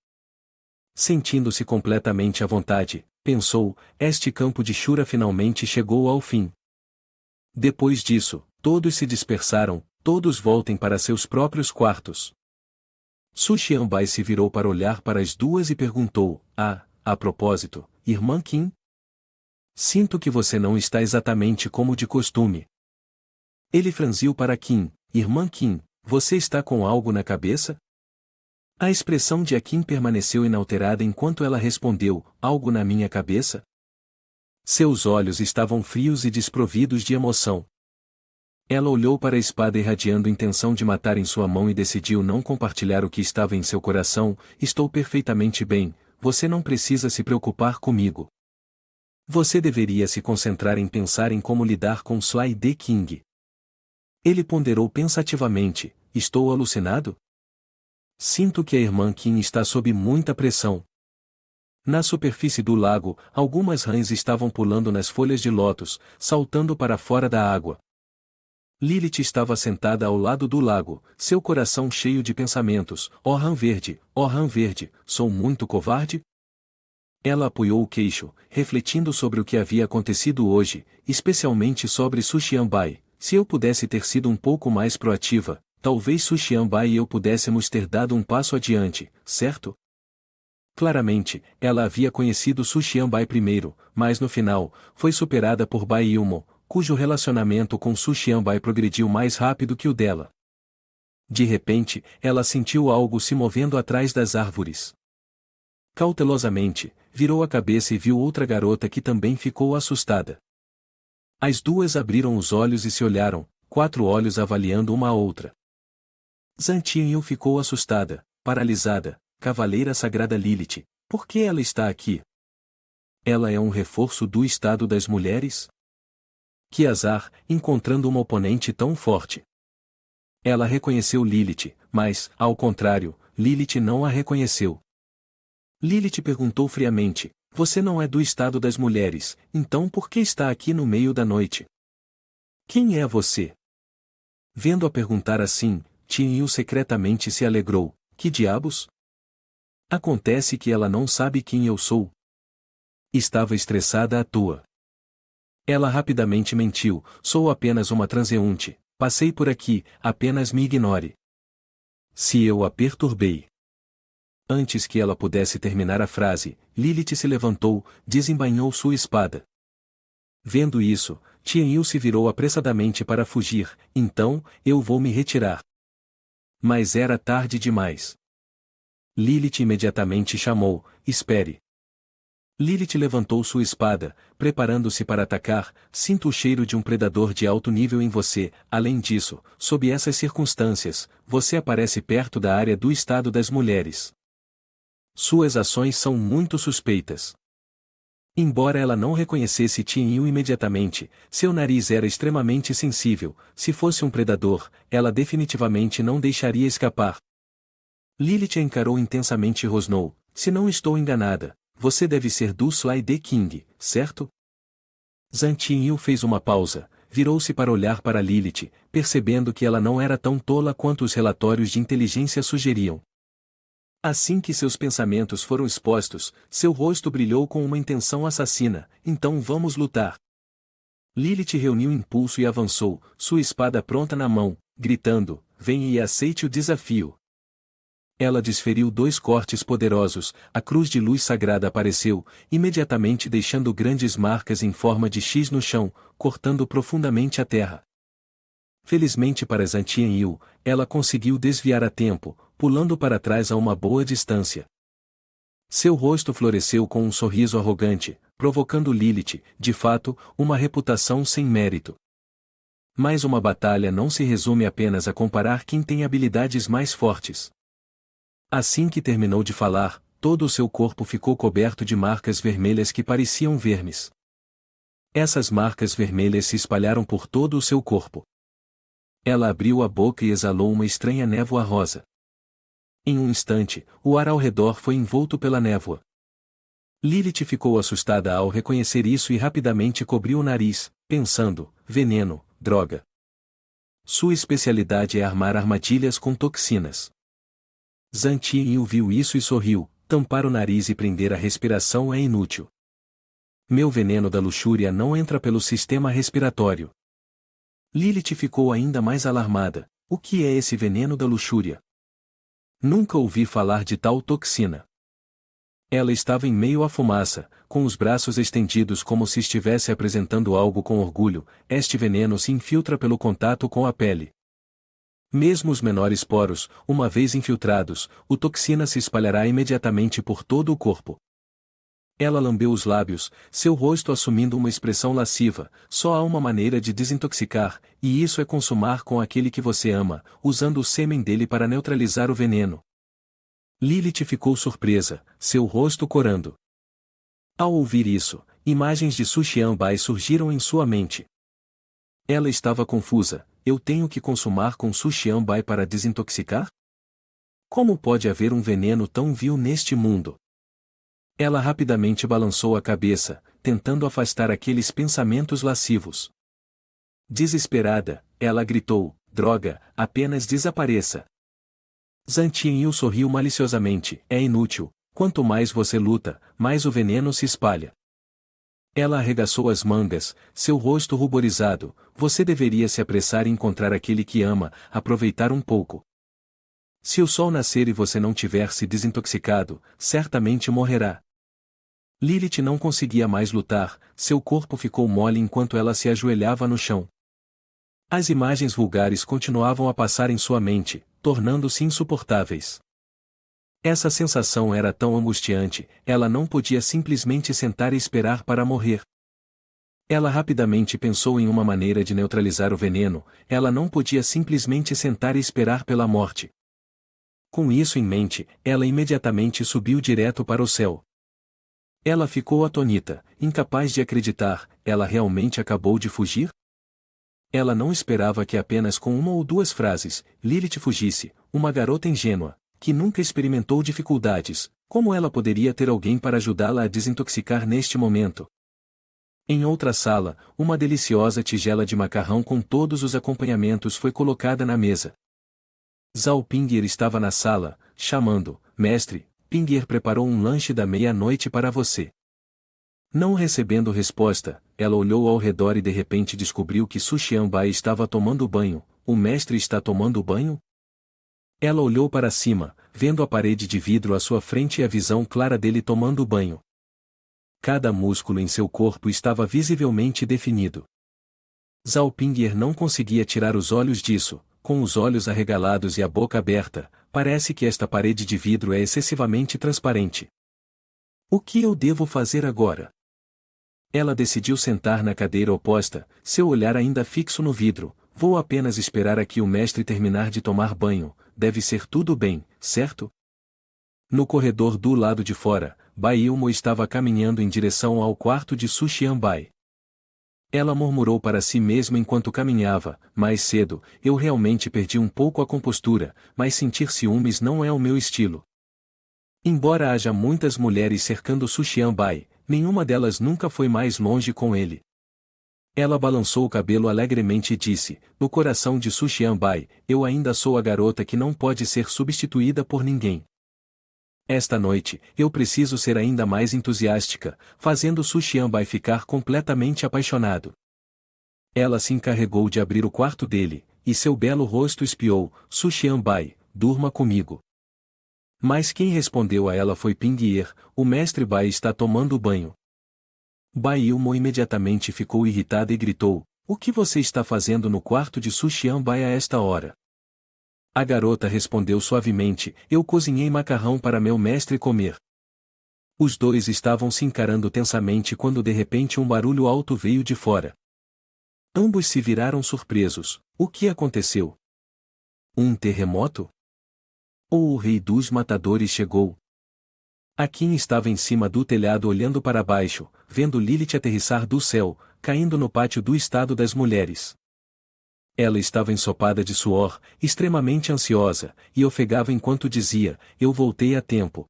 Sentindo-se completamente à vontade, pensou, este campo de Shura finalmente chegou ao fim. Depois disso, todos se dispersaram, todos voltem para seus próprios quartos. Su Xianbai se virou para olhar para as duas e perguntou, a propósito, irmã Qin? Sinto que você não está exatamente como de costume. Ele franziu para Qin, irmã Qin, você está com algo na cabeça? A expressão de Qin permaneceu inalterada enquanto ela respondeu, algo na minha cabeça? Seus olhos estavam frios e desprovidos de emoção. Ela olhou para a espada irradiando intenção de matar em sua mão e decidiu não compartilhar o que estava em seu coração. Estou perfeitamente bem, você não precisa se preocupar comigo. Você deveria se concentrar em pensar em como lidar com Sly the King. Ele ponderou pensativamente, estou alucinado? Sinto que a irmã Qin está sob muita pressão. Na superfície do lago, algumas rãs estavam pulando nas folhas de lótus, saltando para fora da água. Lilith estava sentada ao lado do lago, seu coração cheio de pensamentos. Ó rã verde, sou muito covarde? Ela apoiou o queixo, refletindo sobre o que havia acontecido hoje, especialmente sobre Su Xianbai. Se eu pudesse ter sido um pouco mais proativa, talvez Su Xianbai e eu pudéssemos ter dado um passo adiante, certo? Claramente, ela havia conhecido Su Xianbai primeiro, mas no final, foi superada por Bai Ilmo, cujo relacionamento com Su Xianbai progrediu mais rápido que o dela. De repente, ela sentiu algo se movendo atrás das árvores. Cautelosamente, virou a cabeça e viu outra garota que também ficou assustada. As duas abriram os olhos e se olharam, 4 olhos avaliando uma a outra. Zhan Tianyu ficou assustada, paralisada. Cavaleira Sagrada Lilith, por que ela está aqui? Ela é um reforço do estado das mulheres? Que azar, encontrando uma oponente tão forte. Ela reconheceu Lilith, mas, ao contrário, Lilith não a reconheceu. Lilith perguntou friamente, você não é do estado das mulheres, então por que está aqui no meio da noite? Quem é você? Vendo-a perguntar assim, Tianyu secretamente se alegrou, que diabos? Acontece que ela não sabe quem eu sou. Estava estressada à toa. Ela rapidamente mentiu, sou apenas uma transeunte, passei por aqui, apenas me ignore. Se eu a perturbei. Antes que ela pudesse terminar a frase, Lilith se levantou, desembainhou sua espada. Vendo isso, Tianyu se virou apressadamente para fugir, então, eu vou me retirar. Mas era tarde demais. Lilith imediatamente chamou, espere. Lilith levantou sua espada, preparando-se para atacar, sinto o cheiro de um predador de alto nível em você, além disso, sob essas circunstâncias, você aparece perto da área do estado das mulheres. Suas ações são muito suspeitas. Embora ela não reconhecesse Tianyu imediatamente, seu nariz era extremamente sensível, se fosse um predador, ela definitivamente não deixaria escapar. Lilith a encarou intensamente e rosnou, se não estou enganada, você deve ser do Sly the King, certo? Zhan Tianyu fez uma pausa, virou-se para olhar para Lilith, percebendo que ela não era tão tola quanto os relatórios de inteligência sugeriam. Assim que seus pensamentos foram expostos, seu rosto brilhou com uma intenção assassina, então vamos lutar. Lilith reuniu impulso e avançou, sua espada pronta na mão, gritando, venha e aceite o desafio. Ela desferiu 2 cortes poderosos, a cruz de luz sagrada apareceu, imediatamente deixando grandes marcas em forma de X no chão, cortando profundamente a terra. Felizmente para Zhan Tianyu, ela conseguiu desviar a tempo, pulando para trás a uma boa distância. Seu rosto floresceu com um sorriso arrogante, provocando Lilith, de fato, uma reputação sem mérito. Mas uma batalha não se resume apenas a comparar quem tem habilidades mais fortes. Assim que terminou de falar, todo o seu corpo ficou coberto de marcas vermelhas que pareciam vermes. Essas marcas vermelhas se espalharam por todo o seu corpo. Ela abriu a boca e exalou uma estranha névoa rosa. Em um instante, o ar ao redor foi envolto pela névoa. Lilith ficou assustada ao reconhecer isso e rapidamente cobriu o nariz, pensando, veneno, droga. Sua especialidade é armar armadilhas com toxinas. Zhan Tianyu viu isso e sorriu, tampar o nariz e prender a respiração é inútil. Meu veneno da luxúria não entra pelo sistema respiratório. Lilith ficou ainda mais alarmada, o que é esse veneno da luxúria? Nunca ouvi falar de tal toxina. Ela estava em meio à fumaça, com os braços estendidos como se estivesse apresentando algo com orgulho. Este veneno se infiltra pelo contato com a pele. Mesmo os menores poros, uma vez infiltrados, a toxina se espalhará imediatamente por todo o corpo. Ela lambeu os lábios, seu rosto assumindo uma expressão lasciva. Só há uma maneira de desintoxicar, e isso é consumar com aquele que você ama, usando o sêmen dele para neutralizar o veneno. Lilith ficou surpresa, seu rosto corando. Ao ouvir isso, imagens de Su Xianbai surgiram em sua mente. Ela estava confusa. Eu tenho que consumar com Su Xianbai para desintoxicar? Como pode haver um veneno tão vil neste mundo? Ela rapidamente balançou a cabeça, tentando afastar aqueles pensamentos lascivos. Desesperada, ela gritou: droga, apenas desapareça. Zhang Tianyu sorriu maliciosamente: é inútil, quanto mais você luta, mais o veneno se espalha. Ela arregaçou as mangas, seu rosto ruborizado: você deveria se apressar em encontrar aquele que ama, aproveitar um pouco. Se o sol nascer e você não tiver se desintoxicado, certamente morrerá. Lilith não conseguia mais lutar, seu corpo ficou mole enquanto ela se ajoelhava no chão. As imagens vulgares continuavam a passar em sua mente, tornando-se insuportáveis. Essa sensação era tão angustiante, ela não podia simplesmente sentar e esperar para morrer. Ela rapidamente pensou em uma maneira de neutralizar o veneno, ela não podia simplesmente sentar e esperar pela morte. Com isso em mente, ela imediatamente subiu direto para o céu. Ela ficou atônita, incapaz de acreditar, ela realmente acabou de fugir? Ela não esperava que apenas com uma ou duas frases, Lilith fugisse, uma garota ingênua, que nunca experimentou dificuldades, como ela poderia ter alguém para ajudá-la a desintoxicar neste momento? Em outra sala, uma deliciosa tigela de macarrão com todos os acompanhamentos foi colocada na mesa. Zhao Ping'er estava na sala, chamando: mestre, Ping'er preparou um lanche da meia-noite para você. Não recebendo resposta, ela olhou ao redor e de repente descobriu que Su Xianbai estava tomando banho. O mestre está tomando banho? Ela olhou para cima, vendo a parede de vidro à sua frente e a visão clara dele tomando banho. Cada músculo em seu corpo estava visivelmente definido. Zhao Ping'er não conseguia tirar os olhos disso. Com os olhos arregalados e a boca aberta, parece que esta parede de vidro é excessivamente transparente. O que eu devo fazer agora? Ela decidiu sentar na cadeira oposta, seu olhar ainda fixo no vidro. Vou apenas esperar aqui o mestre terminar de tomar banho, deve ser tudo bem, certo? No corredor do lado de fora, Bai Ilmo estava caminhando em direção ao quarto de Su Xianbai. Ela murmurou para si mesma enquanto caminhava: mais cedo, eu realmente perdi um pouco a compostura, mas sentir ciúmes não é o meu estilo. Embora haja muitas mulheres cercando Su Xianbai, nenhuma delas nunca foi mais longe com ele. Ela balançou o cabelo alegremente e disse: no coração de Su Xianbai, eu ainda sou a garota que não pode ser substituída por ninguém. Esta noite, eu preciso ser ainda mais entusiástica, fazendo Su Xianbai ficar completamente apaixonado. Ela se encarregou de abrir o quarto dele, e seu belo rosto espiou: Su Xianbai, durma comigo. Mas quem respondeu a ela foi Ping'er: o mestre Bai está tomando banho. Bai Ilmo imediatamente ficou irritada e gritou: o que você está fazendo no quarto de Su Xianbai a esta hora? A garota respondeu suavemente: eu cozinhei macarrão para meu mestre comer. Os dois estavam se encarando tensamente quando de repente um barulho alto veio de fora. Ambos se viraram surpresos. O que aconteceu? Um terremoto? Ou o rei dos matadores chegou? Akin estava em cima do telhado olhando para baixo, vendo Lilith aterrissar do céu, caindo no pátio do estado das mulheres. Ela estava ensopada de suor, extremamente ansiosa, e ofegava enquanto dizia: eu voltei a tempo.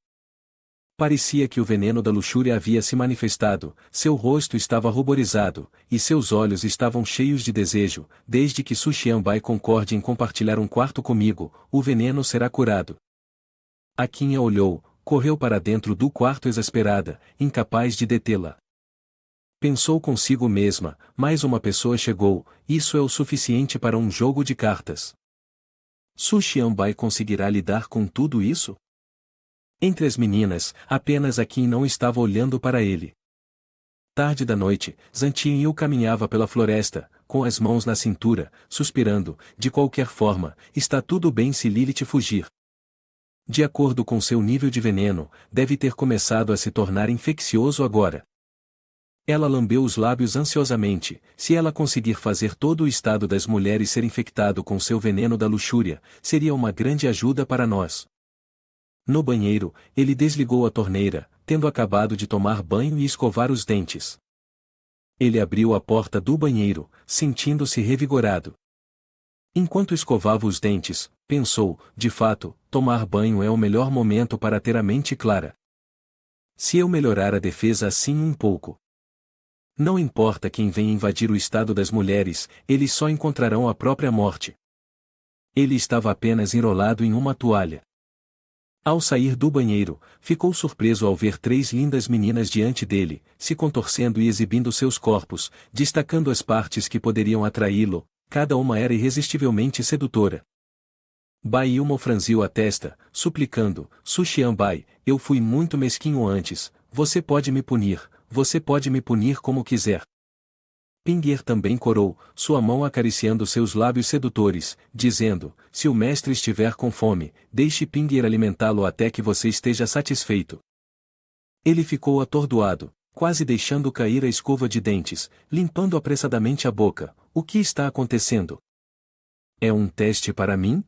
Parecia que o veneno da luxúria havia se manifestado, seu rosto estava ruborizado, e seus olhos estavam cheios de desejo. Desde que Su Xianbai concorde em compartilhar um quarto comigo, o veneno será curado. Akin a olhou, correu para dentro do quarto exasperada, incapaz de detê-la. Pensou consigo mesma: mais uma pessoa chegou, isso é o suficiente para um jogo de cartas. Su Xianbai conseguirá lidar com tudo isso? Entre as meninas, apenas a Qin não estava olhando para ele. Tarde da noite, Zantin Yu caminhava pela floresta, com as mãos na cintura, suspirando, de qualquer forma, está tudo bem se Lilith fugir. De acordo com seu nível de veneno, deve ter começado a se tornar infeccioso agora. Ela lambeu os lábios ansiosamente, se ela conseguir fazer todo o estado das mulheres ser infectado com seu veneno da luxúria, seria uma grande ajuda para nós. No banheiro, ele desligou a torneira, tendo acabado de tomar banho e escovar os dentes. Ele abriu a porta do banheiro, sentindo-se revigorado. Enquanto escovava os dentes, pensou, de fato, tomar banho é o melhor momento para ter a mente clara. Se eu melhorar a defesa assim um pouco. Não importa quem venha invadir o estado das mulheres, eles só encontrarão a própria morte. Ele estava apenas enrolado em uma toalha. Ao sair do banheiro, ficou surpreso ao ver 3 lindas meninas diante dele, se contorcendo e exibindo seus corpos, destacando as partes que poderiam atraí-lo, cada uma era irresistivelmente sedutora. Bai Ilmo franziu a testa, suplicando, Su Xianbai, eu fui muito mesquinho antes, você pode me punir como quiser. Pinguer também corou, sua mão acariciando seus lábios sedutores, dizendo, se o mestre estiver com fome, deixe Pinguer alimentá-lo até que você esteja satisfeito. Ele ficou atordoado, quase deixando cair a escova de dentes, limpando apressadamente a boca. O que está acontecendo? É um teste para mim?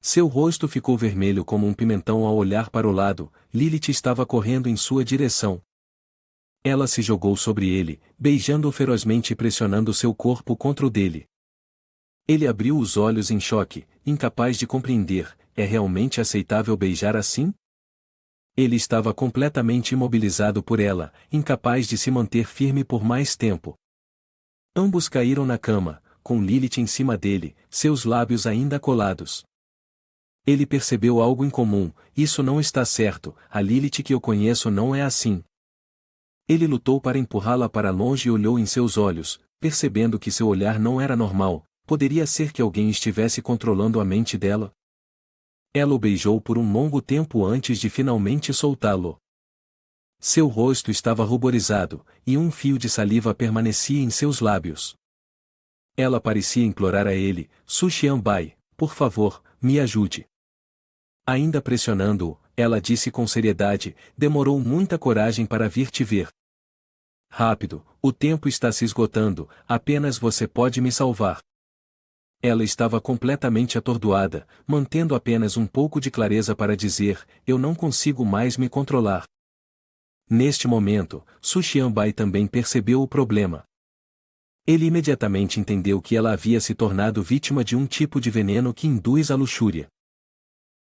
Seu rosto ficou vermelho como um pimentão ao olhar para o lado. Lilith estava correndo em sua direção. Ela se jogou sobre ele, beijando-o ferozmente e pressionando seu corpo contra o dele. Ele abriu os olhos em choque, incapaz de compreender, é realmente aceitável beijar assim? Ele estava completamente imobilizado por ela, incapaz de se manter firme por mais tempo. Ambos caíram na cama, com Lilith em cima dele, seus lábios ainda colados. Ele percebeu algo incomum, isso não está certo, a Lilith que eu conheço não é assim. Ele lutou para empurrá-la para longe e olhou em seus olhos, percebendo que seu olhar não era normal, poderia ser que alguém estivesse controlando a mente dela. Ela o beijou por um longo tempo antes de finalmente soltá-lo. Seu rosto estava ruborizado, e um fio de saliva permanecia em seus lábios. Ela parecia implorar a ele, Su Xianbai, por favor, me ajude. Ainda pressionando-o, ela disse com seriedade, demorou muita coragem para vir te ver. Rápido, o tempo está se esgotando, apenas você pode me salvar. Ela estava completamente atordoada, mantendo apenas um pouco de clareza para dizer, eu não consigo mais me controlar. Neste momento, Su Xianbai também percebeu o problema. Ele imediatamente entendeu que ela havia se tornado vítima de um tipo de veneno que induz à luxúria.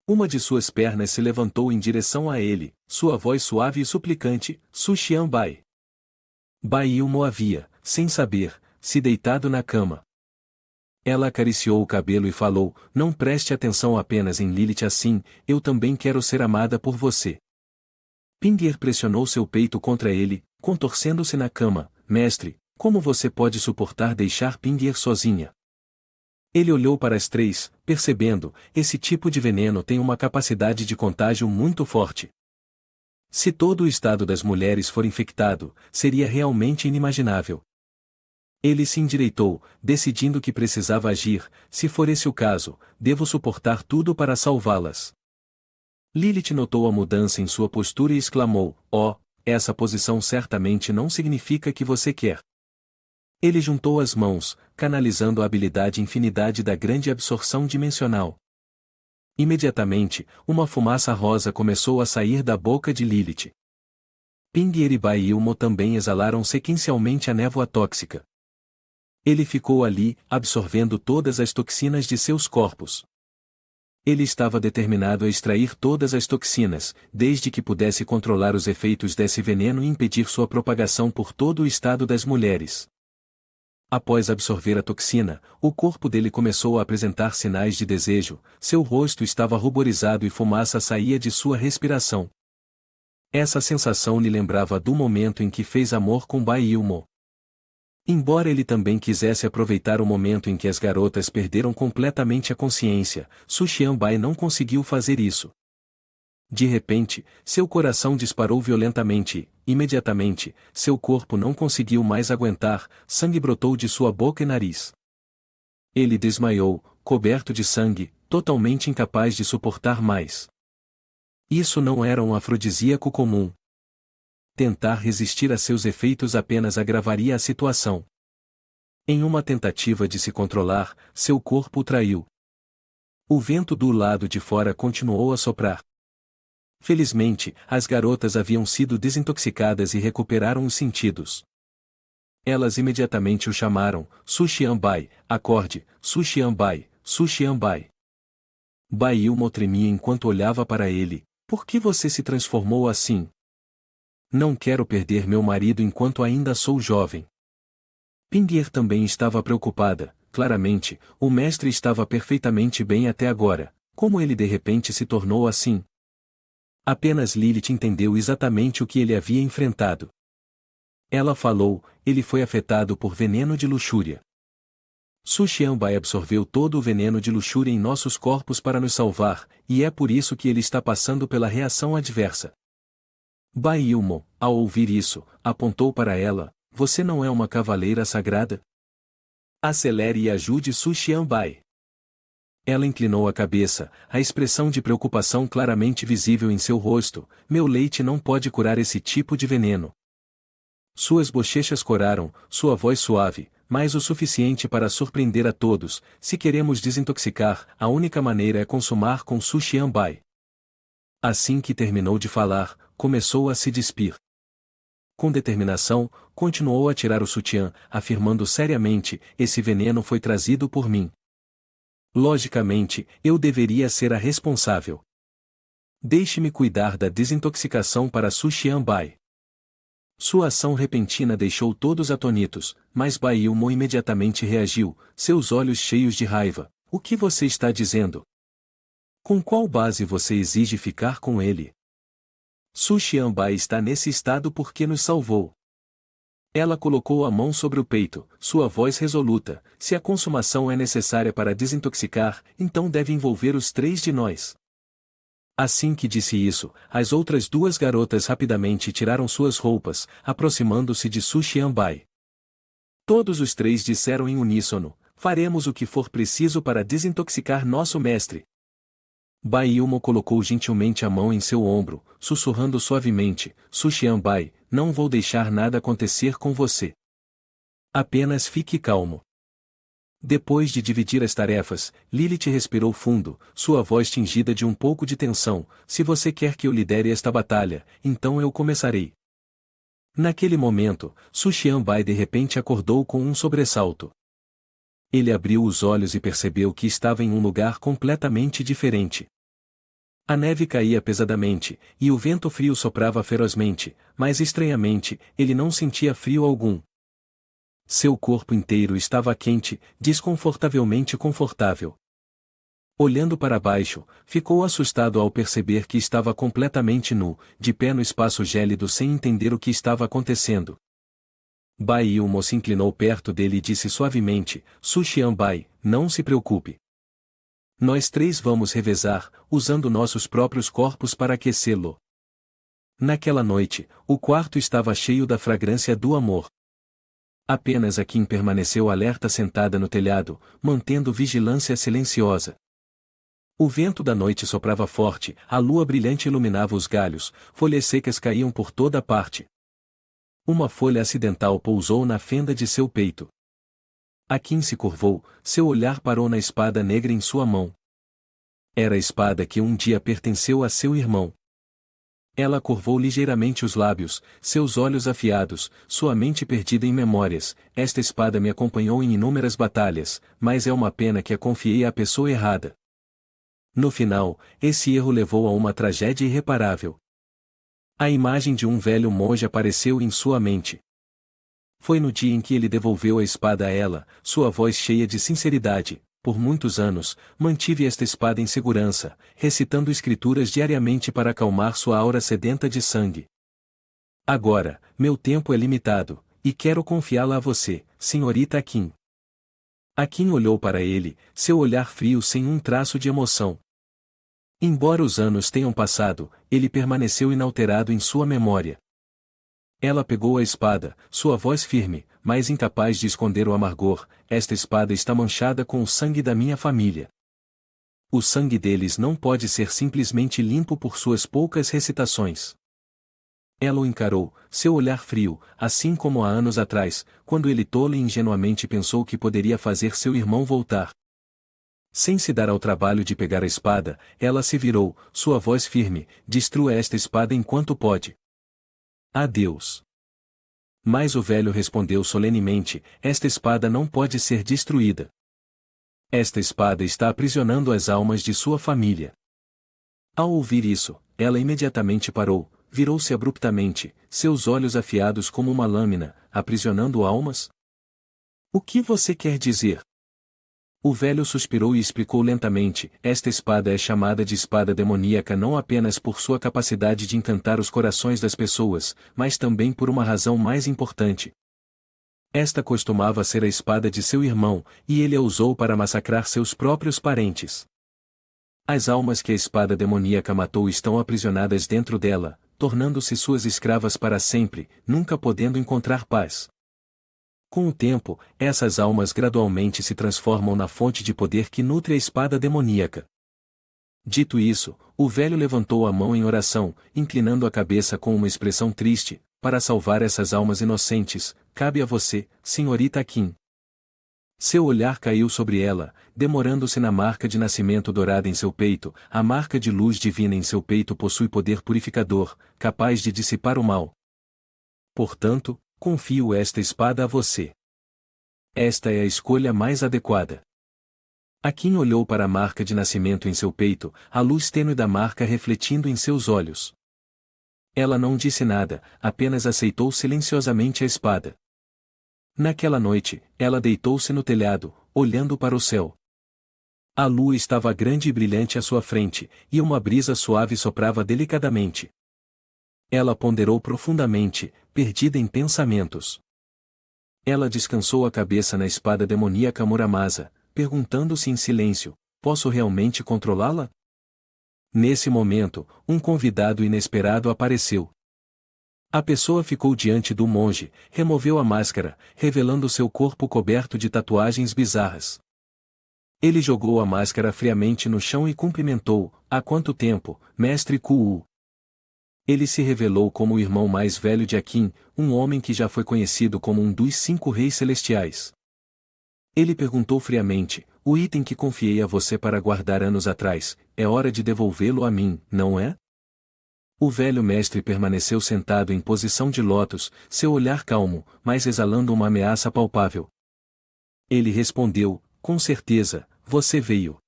Uma de suas pernas se levantou em direção a ele, sua voz suave e suplicante, Su Xianbai. Bai Ilmo havia, sem saber, se deitado na cama. Ela acariciou o cabelo e falou, não preste atenção apenas em Lilith assim, eu também quero ser amada por você. Pinguer pressionou seu peito contra ele, contorcendo-se na cama, mestre, como você pode suportar deixar Pinguer sozinha? Ele olhou para as 3, percebendo, esse tipo de veneno tem uma capacidade de contágio muito forte. Se todo o estado das mulheres for infectado, seria realmente inimaginável. Ele se endireitou, decidindo que precisava agir, se for esse o caso, devo suportar tudo para salvá-las. Lilith notou a mudança em sua postura e exclamou, essa posição certamente não significa que você quer. Ele juntou as mãos, canalizando a habilidade infinidade da grande absorção dimensional. Imediatamente, uma fumaça rosa começou a sair da boca de Lilith. Pinguer e Bai Ilmo também exalaram sequencialmente a névoa tóxica. Ele ficou ali, absorvendo todas as toxinas de seus corpos. Ele estava determinado a extrair todas as toxinas, desde que pudesse controlar os efeitos desse veneno e impedir sua propagação por todo o estado das mulheres. Após absorver a toxina, o corpo dele começou a apresentar sinais de desejo, seu rosto estava ruborizado e fumaça saía de sua respiração. Essa sensação lhe lembrava do momento em que fez amor com Bai Ilmo. Embora ele também quisesse aproveitar o momento em que as garotas perderam completamente a consciência, Su Xianbai não conseguiu fazer isso. De repente, seu coração disparou violentamente e, imediatamente, seu corpo não conseguiu mais aguentar, sangue brotou de sua boca e nariz. Ele desmaiou, coberto de sangue, totalmente incapaz de suportar mais. Isso não era um afrodisíaco comum. Tentar resistir a seus efeitos apenas agravaria a situação. Em uma tentativa de se controlar, seu corpo o traiu. O vento do lado de fora continuou a soprar. Felizmente, as garotas haviam sido desintoxicadas e recuperaram os sentidos. Elas imediatamente o chamaram, Su Xianbai, acorde, Su Xianbai, Su Xianbai. Bai Ilmo tremia enquanto olhava para ele. Por que você se transformou assim? Não quero perder meu marido enquanto ainda sou jovem. Pinguer também estava preocupada. Claramente, o mestre estava perfeitamente bem até agora. Como ele de repente se tornou assim? Apenas Lilith entendeu exatamente o que ele havia enfrentado. Ela falou, ele foi afetado por veneno de luxúria. Su Xianbai absorveu todo o veneno de luxúria em nossos corpos para nos salvar, e é por isso que ele está passando pela reação adversa. Bai Ilmo, ao ouvir isso, apontou para ela, você não é uma cavaleira sagrada? Acelere e ajude Su Xianbai. Ela inclinou a cabeça, a expressão de preocupação claramente visível em seu rosto, meu leite não pode curar esse tipo de veneno. Suas bochechas coraram, sua voz suave, mas o suficiente para surpreender a todos, se queremos desintoxicar, a única maneira é consumar com Su Xianbai. Assim que terminou de falar, começou a se despir. Com determinação, continuou a tirar o sutiã, afirmando seriamente, esse veneno foi trazido por mim. Logicamente, eu deveria ser a responsável. Deixe-me cuidar da desintoxicação para Su Xianbai. Sua ação repentina deixou todos atônitos, mas Bai Ilmo imediatamente reagiu, seus olhos cheios de raiva. O que você está dizendo? Com qual base você exige ficar com ele? Su Xianbai está nesse estado porque nos salvou. Ela colocou a mão sobre o peito, sua voz resoluta, se a consumação é necessária para desintoxicar, então deve envolver os três de nós. Assim que disse isso, as outras duas garotas rapidamente tiraram suas roupas, aproximando-se de Su Xianbai. Todos os três disseram em uníssono, faremos o que for preciso para desintoxicar nosso mestre. Bai Ilmo colocou gentilmente a mão em seu ombro, sussurrando suavemente, Su Xianbai, não vou deixar nada acontecer com você. Apenas fique calmo. Depois de dividir as tarefas, Lilith respirou fundo, sua voz tingida de um pouco de tensão, se você quer que eu lidere esta batalha, então eu começarei. Naquele momento, Su Xianbai de repente acordou com um sobressalto. Ele abriu os olhos e percebeu que estava em um lugar completamente diferente. A neve caía pesadamente, e o vento frio soprava ferozmente, mas estranhamente, ele não sentia frio algum. Seu corpo inteiro estava quente, desconfortavelmente confortável. Olhando para baixo, ficou assustado ao perceber que estava completamente nu, de pé no espaço gélido sem entender o que estava acontecendo. Bai Ilmo se inclinou perto dele e disse suavemente, Su Xianbai, não se preocupe. Nós três vamos revezar, usando nossos próprios corpos para aquecê-lo. Naquela noite, o quarto estava cheio da fragrância do amor. Apenas a Kim permaneceu alerta sentada no telhado, mantendo vigilância silenciosa. O vento da noite soprava forte, a lua brilhante iluminava os galhos, folhas secas caíam por toda parte. Uma folha acidental pousou na fenda de seu peito. A Kim se curvou, seu olhar parou na espada negra em sua mão. Era a espada que um dia pertenceu a seu irmão. Ela curvou ligeiramente os lábios, seus olhos afiados, sua mente perdida em memórias. Esta espada me acompanhou em inúmeras batalhas, mas é uma pena que a confiei à pessoa errada. No final, esse erro levou a uma tragédia irreparável. A imagem de um velho monge apareceu em sua mente. Foi no dia em que ele devolveu a espada a ela, sua voz cheia de sinceridade. Por muitos anos, mantive esta espada em segurança, recitando escrituras diariamente para acalmar sua aura sedenta de sangue. Agora, meu tempo é limitado, e quero confiá-la a você, senhorita Akin. Akin olhou para ele, seu olhar frio sem um traço de emoção. Embora os anos tenham passado, ele permaneceu inalterado em sua memória. Ela pegou a espada, sua voz firme, mas incapaz de esconder o amargor. Esta espada está manchada com o sangue da minha família. O sangue deles não pode ser simplesmente limpo por suas poucas recitações. Ela o encarou, seu olhar frio, assim como há anos atrás, quando ele tolo e ingenuamente pensou que poderia fazer seu irmão voltar. Sem se dar ao trabalho de pegar a espada, ela se virou, sua voz firme: destrua esta espada enquanto pode. Adeus. Mas o velho respondeu solenemente: esta espada não pode ser destruída. Esta espada está aprisionando as almas de sua família. Ao ouvir isso, ela imediatamente parou, virou-se abruptamente, seus olhos afiados como uma lâmina, aprisionando almas? O que você quer dizer? O velho suspirou e explicou lentamente: esta espada é chamada de espada demoníaca não apenas por sua capacidade de encantar os corações das pessoas, mas também por uma razão mais importante. Esta costumava ser a espada de seu irmão, e ele a usou para massacrar seus próprios parentes. As almas que a espada demoníaca matou estão aprisionadas dentro dela, tornando-se suas escravas para sempre, nunca podendo encontrar paz. Com o tempo, essas almas gradualmente se transformam na fonte de poder que nutre a espada demoníaca. Dito isso, o velho levantou a mão em oração, inclinando a cabeça com uma expressão triste: para salvar essas almas inocentes, cabe a você, senhorita Akin. Seu olhar caiu sobre ela, demorando-se na marca de nascimento dourada em seu peito. A marca de luz divina em seu peito possui poder purificador, capaz de dissipar o mal. Portanto, confio esta espada a você. Esta é a escolha mais adequada. Akin olhou para a marca de nascimento em seu peito, a luz tênue da marca refletindo em seus olhos. Ela não disse nada, apenas aceitou silenciosamente a espada. Naquela noite, ela deitou-se no telhado, olhando para o céu. A lua estava grande e brilhante à sua frente, e uma brisa suave soprava delicadamente. Ela ponderou profundamente, perdida em pensamentos. Ela descansou a cabeça na espada demoníaca Muramasa, perguntando-se em silêncio: posso realmente controlá-la? Nesse momento, um convidado inesperado apareceu. A pessoa ficou diante do monge, removeu a máscara, revelando seu corpo coberto de tatuagens bizarras. Ele jogou a máscara friamente no chão e cumprimentou: há quanto tempo, mestre Ku? Ele se revelou como o irmão mais velho de Akin, um homem que já foi conhecido como um dos 5 reis celestiais. Ele perguntou friamente: o item que confiei a você para guardar anos atrás, é hora de devolvê-lo a mim, não é? O velho mestre permaneceu sentado em posição de lótus, seu olhar calmo, mas exalando uma ameaça palpável. Ele respondeu: com certeza, você veio.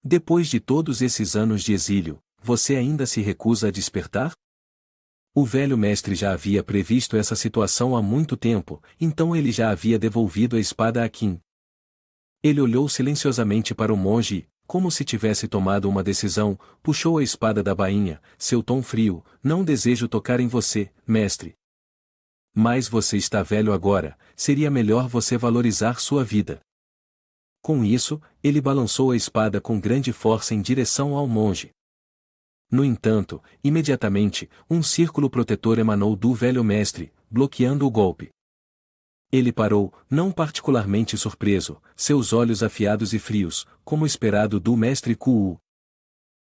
Depois de todos esses anos de exílio, você ainda se recusa a despertar? O velho mestre já havia previsto essa situação há muito tempo, então ele já havia devolvido a espada a Akin. Ele olhou silenciosamente para o monge e, como se tivesse tomado uma decisão, puxou a espada da bainha, seu tom frio: não desejo tocar em você, mestre. Mas você está velho agora, seria melhor você valorizar sua vida. Com isso, ele balançou a espada com grande força em direção ao monge. No entanto, imediatamente, um círculo protetor emanou do velho mestre, bloqueando o golpe. Ele parou, não particularmente surpreso, seus olhos afiados e frios, como esperado do mestre Ku.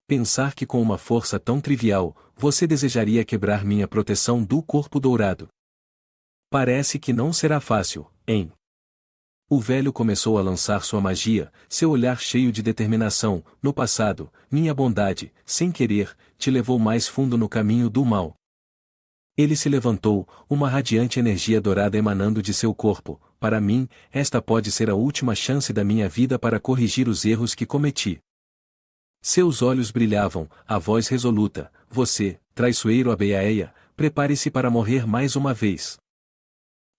Pensar que com uma força tão trivial, você desejaria quebrar minha proteção do corpo dourado. Parece que não será fácil, hein? O velho começou a lançar sua magia, seu olhar cheio de determinação: no passado, minha bondade, sem querer, te levou mais fundo no caminho do mal. Ele se levantou, uma radiante energia dourada emanando de seu corpo: para mim, esta pode ser a última chance da minha vida para corrigir os erros que cometi. Seus olhos brilhavam, a voz resoluta: você, traiçoeiro Abeaeia, prepare-se para morrer mais uma vez.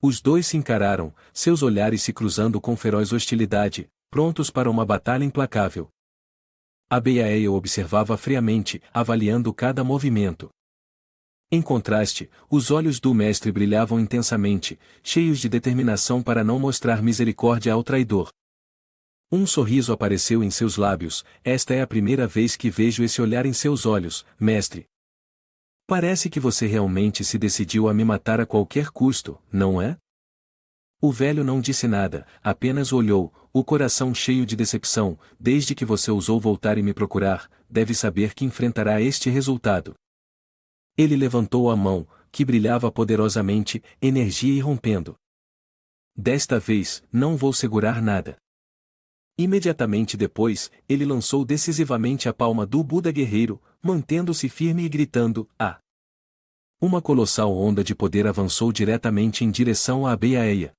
Os dois se encararam, seus olhares se cruzando com feroz hostilidade, prontos para uma batalha implacável. Abeaeia observava friamente, avaliando cada movimento. Em contraste, os olhos do mestre brilhavam intensamente, cheios de determinação para não mostrar misericórdia ao traidor. Um sorriso apareceu em seus lábios. Esta é a primeira vez que vejo esse olhar em seus olhos, mestre. Parece que você realmente se decidiu a me matar a qualquer custo, não é? O velho não disse nada, apenas olhou, o coração cheio de decepção. Desde que você ousou voltar e me procurar, deve saber que enfrentará este resultado. Ele levantou a mão, que brilhava poderosamente, energia irrompendo. Desta vez, não vou segurar nada. Imediatamente depois, ele lançou decisivamente a palma do Buda guerreiro, mantendo-se firme e gritando, "Ah!" Uma colossal onda de poder avançou diretamente em direção a Abeaeia.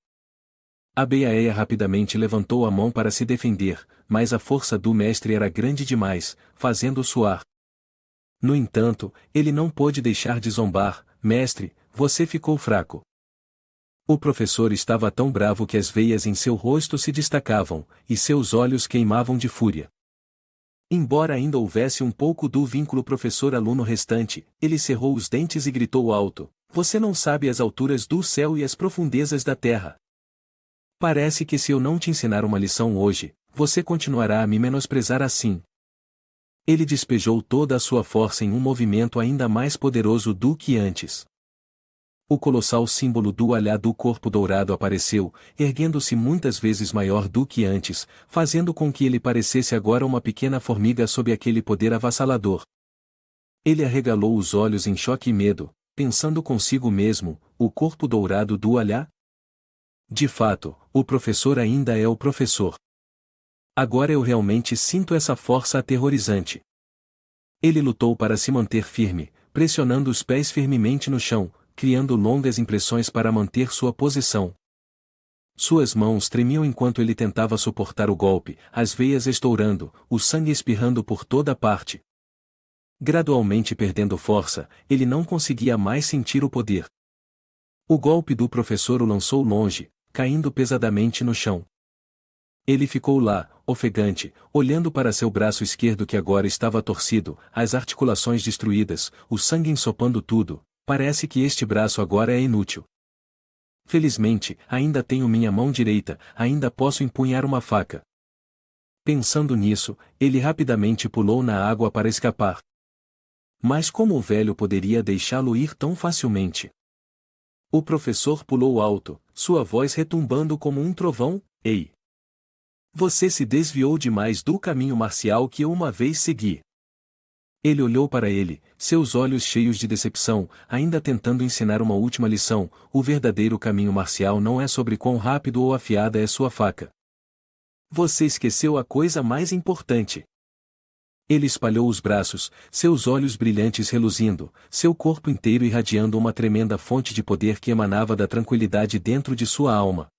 Abeaeia rapidamente levantou a mão para se defender, mas a força do mestre era grande demais, fazendo-o suar. No entanto, ele não pôde deixar de zombar. "Mestre, você ficou fraco." O professor estava tão bravo que as veias em seu rosto se destacavam, e seus olhos queimavam de fúria. Embora ainda houvesse um pouco do vínculo professor-aluno restante, ele cerrou os dentes e gritou alto: "Você não sabe as alturas do céu e as profundezas da terra. Parece que se eu não te ensinar uma lição hoje, você continuará a me menosprezar assim." Ele despejou toda a sua força em um movimento ainda mais poderoso do que antes. O colossal símbolo do alhá do corpo dourado apareceu, erguendo-se muitas vezes maior do que antes, fazendo com que ele parecesse agora uma pequena formiga sob aquele poder avassalador. Ele arregalou os olhos em choque e medo, pensando consigo mesmo: o corpo dourado do alhá? De fato, o professor ainda é o professor. Agora eu realmente sinto essa força aterrorizante. Ele lutou para se manter firme, pressionando os pés firmemente no chão, criando longas impressões para manter sua posição. Suas mãos tremiam enquanto ele tentava suportar o golpe, as veias estourando, o sangue espirrando por toda parte. Gradualmente perdendo força, ele não conseguia mais sentir o poder. O golpe do professor o lançou longe, caindo pesadamente no chão. Ele ficou lá, ofegante, olhando para seu braço esquerdo que agora estava torcido, as articulações destruídas, o sangue ensopando tudo. Parece que este braço agora é inútil. Felizmente, ainda tenho minha mão direita, ainda posso empunhar uma faca. Pensando nisso, ele rapidamente pulou na água para escapar. Mas como o velho poderia deixá-lo ir tão facilmente? O professor pulou alto, sua voz retumbando como um trovão: "Ei! Você se desviou demais do caminho marcial que eu uma vez segui." Ele olhou para ele, seus olhos cheios de decepção, ainda tentando ensinar uma última lição: o verdadeiro caminho marcial não é sobre quão rápido ou afiada é sua faca. Você esqueceu a coisa mais importante. Ele espalhou os braços, seus olhos brilhantes reluzindo, seu corpo inteiro irradiando uma tremenda fonte de poder que emanava da tranquilidade dentro de sua alma.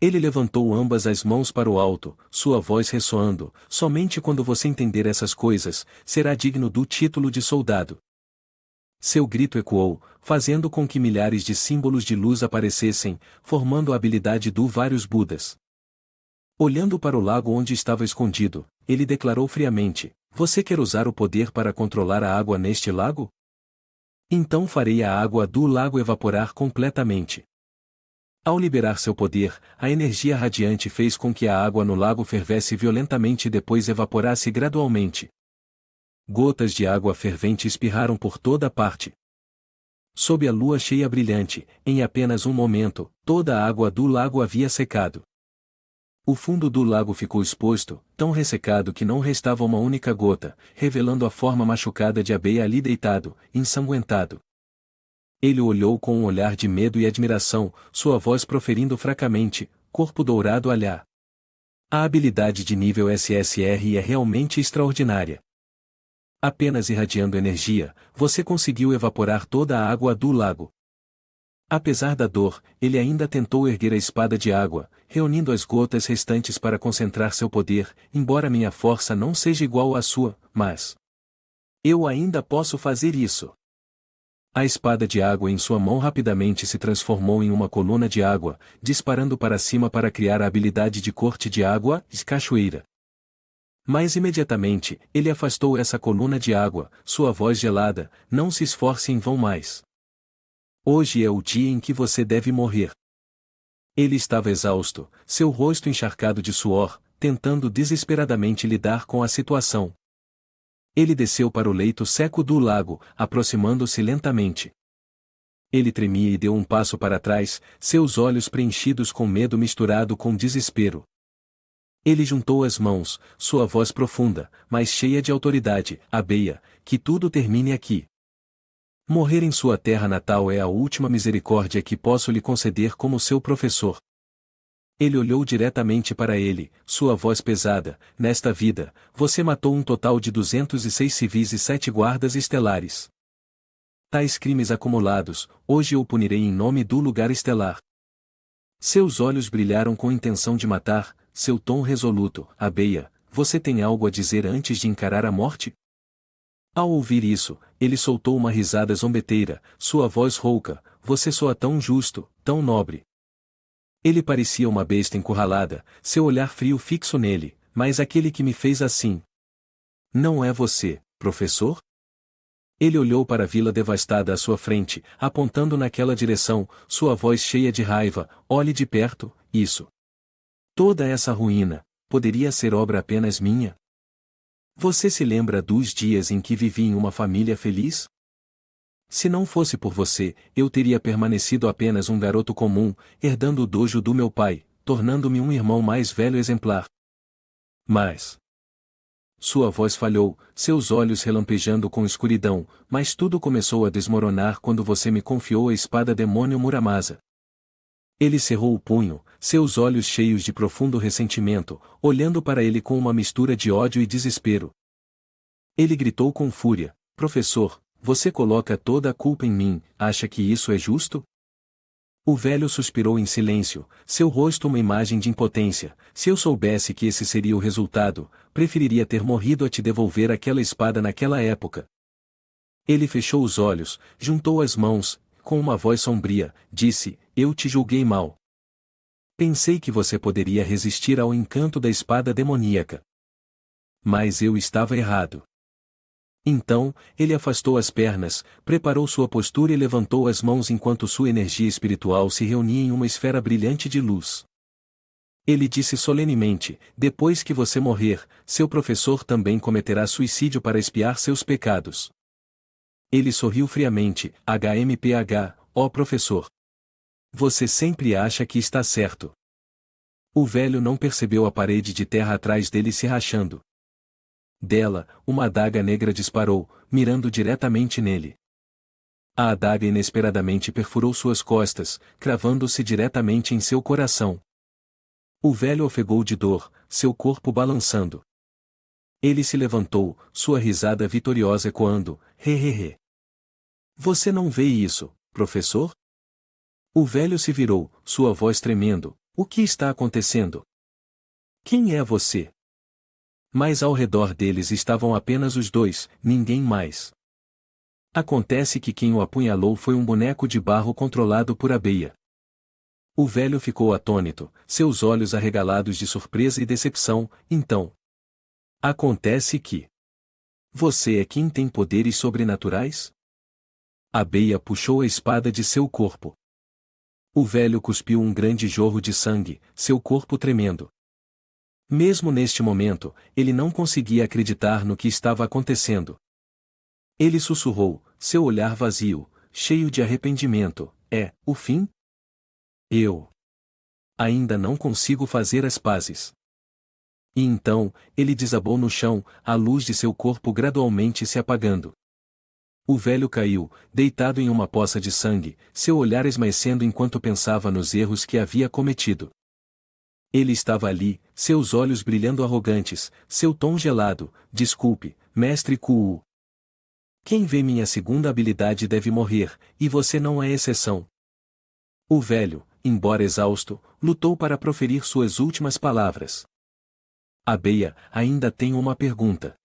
Ele levantou ambas as mãos para o alto, sua voz ressoando: "Somente quando você entender essas coisas, será digno do título de soldado." Seu grito ecoou, fazendo com que milhares de símbolos de luz aparecessem, formando a habilidade do vários Budas. Olhando para o lago onde estava escondido, ele declarou friamente: "Você quer usar o poder para controlar a água neste lago? Então farei a água do lago evaporar completamente." Ao liberar seu poder, a energia radiante fez com que a água no lago fervesse violentamente e depois evaporasse gradualmente. Gotas de água fervente espirraram por toda parte. Sob a lua cheia brilhante, em apenas um momento, toda a água do lago havia secado. O fundo do lago ficou exposto, tão ressecado que não restava uma única gota, revelando a forma machucada de Abeia ali deitado, ensanguentado. Ele o olhou com um olhar de medo e admiração, sua voz proferindo fracamente: "Corpo dourado alhá. A habilidade de nível SSR é realmente extraordinária. Apenas irradiando energia, você conseguiu evaporar toda a água do lago." Apesar da dor, ele ainda tentou erguer a espada de água, reunindo as gotas restantes para concentrar seu poder. "Embora minha força não seja igual à sua, mas eu ainda posso fazer isso." A espada de água em sua mão rapidamente se transformou em uma coluna de água, disparando para cima para criar a habilidade de corte de água, cachoeira. Mas imediatamente, ele afastou essa coluna de água, sua voz gelada, não se esforce em vão mais. Hoje é o dia em que você deve morrer. Ele estava exausto, seu rosto encharcado de suor, tentando desesperadamente lidar com a situação. Ele desceu para o leito seco do lago, aproximando-se lentamente. Ele tremia e deu um passo para trás, seus olhos preenchidos com medo misturado com desespero. Ele juntou as mãos, sua voz profunda, mas cheia de autoridade: Abeia, que tudo termine aqui. Morrer em sua terra natal é a última misericórdia que posso lhe conceder como seu professor. Ele olhou diretamente para ele, sua voz pesada: nesta vida, você matou um total de 206 civis e 7 guardas estelares. Tais crimes acumulados, hoje eu punirei em nome do lugar estelar. Seus olhos brilharam com intenção de matar, seu tom resoluto: Abeia, você tem algo a dizer antes de encarar a morte? Ao ouvir isso, ele soltou uma risada zombeteira, sua voz rouca: você soa tão justo, tão nobre. Ele parecia uma besta encurralada, seu olhar frio fixo nele, mas aquele que me fez assim. Não é você, professor? Ele olhou para a vila devastada à sua frente, apontando naquela direção, sua voz cheia de raiva: olhe de perto, isso. Toda essa ruína, poderia ser obra apenas minha? Você se lembra dos dias em que vivi em uma família feliz? Se não fosse por você, eu teria permanecido apenas um garoto comum, herdando o dojo do meu pai, tornando-me um irmão mais velho exemplar. Mas... Sua voz falhou, seus olhos relampejando com escuridão, mas tudo começou a desmoronar quando você me confiou a espada demônio Muramasa. Ele cerrou o punho, seus olhos cheios de profundo ressentimento, olhando para ele com uma mistura de ódio e desespero. Ele gritou com fúria: professor, você coloca toda a culpa em mim, acha que isso é justo? O velho suspirou em silêncio, seu rosto uma imagem de impotência: se eu soubesse que esse seria o resultado, preferiria ter morrido a te devolver aquela espada naquela época. Ele fechou os olhos, juntou as mãos, com uma voz sombria, disse: eu te julguei mal. Pensei que você poderia resistir ao encanto da espada demoníaca. Mas eu estava errado. Então, ele afastou as pernas, preparou sua postura e levantou as mãos enquanto sua energia espiritual se reunia em uma esfera brilhante de luz. Ele disse solenemente: depois que você morrer, seu professor também cometerá suicídio para expiar seus pecados. Ele sorriu friamente: HMPH, ó professor. Você sempre acha que está certo. O velho não percebeu a parede de terra atrás dele se rachando. Dela, uma adaga negra disparou, mirando diretamente nele. A adaga inesperadamente perfurou suas costas, cravando-se diretamente em seu coração. O velho ofegou de dor, seu corpo balançando. Ele se levantou, sua risada vitoriosa ecoando: he. Você não vê isso, professor? O velho se virou, sua voz tremendo: o que está acontecendo? Quem é você? Mas ao redor deles estavam apenas os dois, ninguém mais. Acontece que quem o apunhalou foi um boneco de barro controlado por Abeia. O velho ficou atônito, seus olhos arregalados de surpresa e decepção. Então, acontece que... você é quem tem poderes sobrenaturais? Abeia puxou a espada de seu corpo. O velho cuspiu um grande jorro de sangue, seu corpo tremendo. Mesmo neste momento, ele não conseguia acreditar no que estava acontecendo. Ele sussurrou, seu olhar vazio, cheio de arrependimento: é o fim? Eu ainda não consigo fazer as pazes. E então, ele desabou no chão, a luz de seu corpo gradualmente se apagando. O velho caiu, deitado em uma poça de sangue, seu olhar esmaecendo enquanto pensava nos erros que havia cometido. Ele estava ali, seus olhos brilhando arrogantes, seu tom gelado: desculpe, mestre Kuu. Quem vê minha segunda habilidade deve morrer, e você não é exceção. O velho, embora exausto, lutou para proferir suas últimas palavras. Abeia, ainda tenho uma pergunta.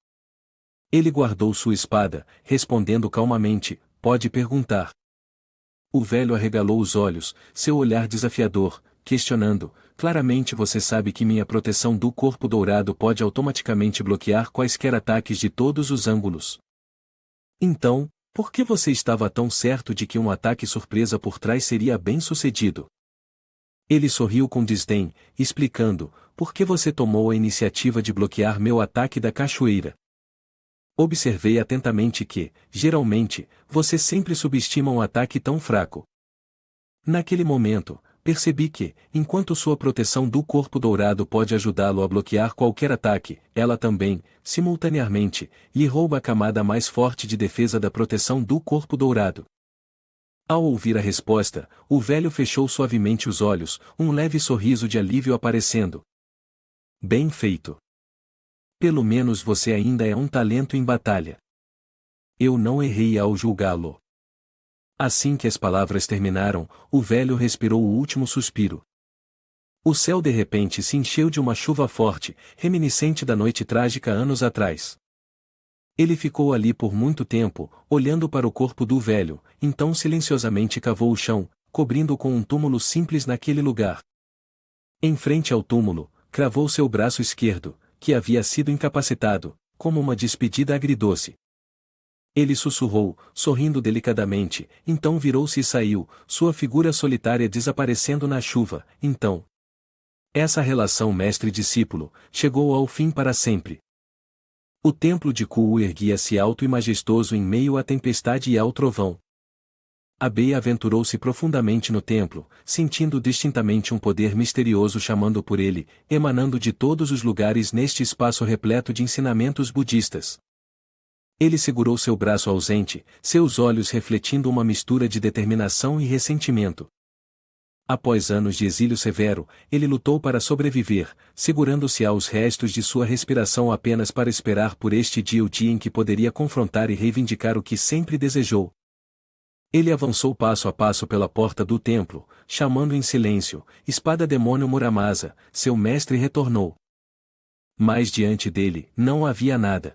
Ele guardou sua espada, respondendo calmamente: pode perguntar. O velho arregalou os olhos, seu olhar desafiador: questionando, claramente você sabe que minha proteção do corpo dourado pode automaticamente bloquear quaisquer ataques de todos os ângulos. Então, por que você estava tão certo de que um ataque surpresa por trás seria bem-sucedido? Ele sorriu com desdém, explicando, por que você tomou a iniciativa de bloquear meu ataque da cachoeira? Observei atentamente que, geralmente, você sempre subestima um ataque tão fraco. Naquele momento, percebi que, enquanto sua proteção do corpo dourado pode ajudá-lo a bloquear qualquer ataque, ela também, simultaneamente, lhe rouba a camada mais forte de defesa da proteção do corpo dourado. Ao ouvir a resposta, o velho fechou suavemente os olhos, um leve sorriso de alívio aparecendo. Bem feito. Pelo menos você ainda é um talento em batalha. Eu não errei ao julgá-lo. Assim que as palavras terminaram, o velho respirou o último suspiro. O céu de repente se encheu de uma chuva forte, reminiscente da noite trágica anos atrás. Ele ficou ali por muito tempo, olhando para o corpo do velho, então silenciosamente cavou o chão, cobrindo-o com um túmulo simples naquele lugar. Em frente ao túmulo, cravou seu braço esquerdo, que havia sido incapacitado, como uma despedida agridoce. Ele sussurrou, sorrindo delicadamente, então virou-se e saiu, sua figura solitária desaparecendo na chuva. Então, essa relação mestre-discípulo chegou ao fim para sempre. O templo de Ku erguia-se alto e majestoso em meio à tempestade e ao trovão. Abei aventurou-se profundamente no templo, sentindo distintamente um poder misterioso chamando por ele, emanando de todos os lugares neste espaço repleto de ensinamentos budistas. Ele segurou seu braço ausente, seus olhos refletindo uma mistura de determinação e ressentimento. Após anos de exílio severo, ele lutou para sobreviver, segurando-se aos restos de sua respiração apenas para esperar por este dia, o dia em que poderia confrontar e reivindicar o que sempre desejou. Ele avançou passo a passo pela porta do templo, chamando em silêncio, Espada Demônio Muramasa, seu mestre retornou. Mas diante dele, não havia nada.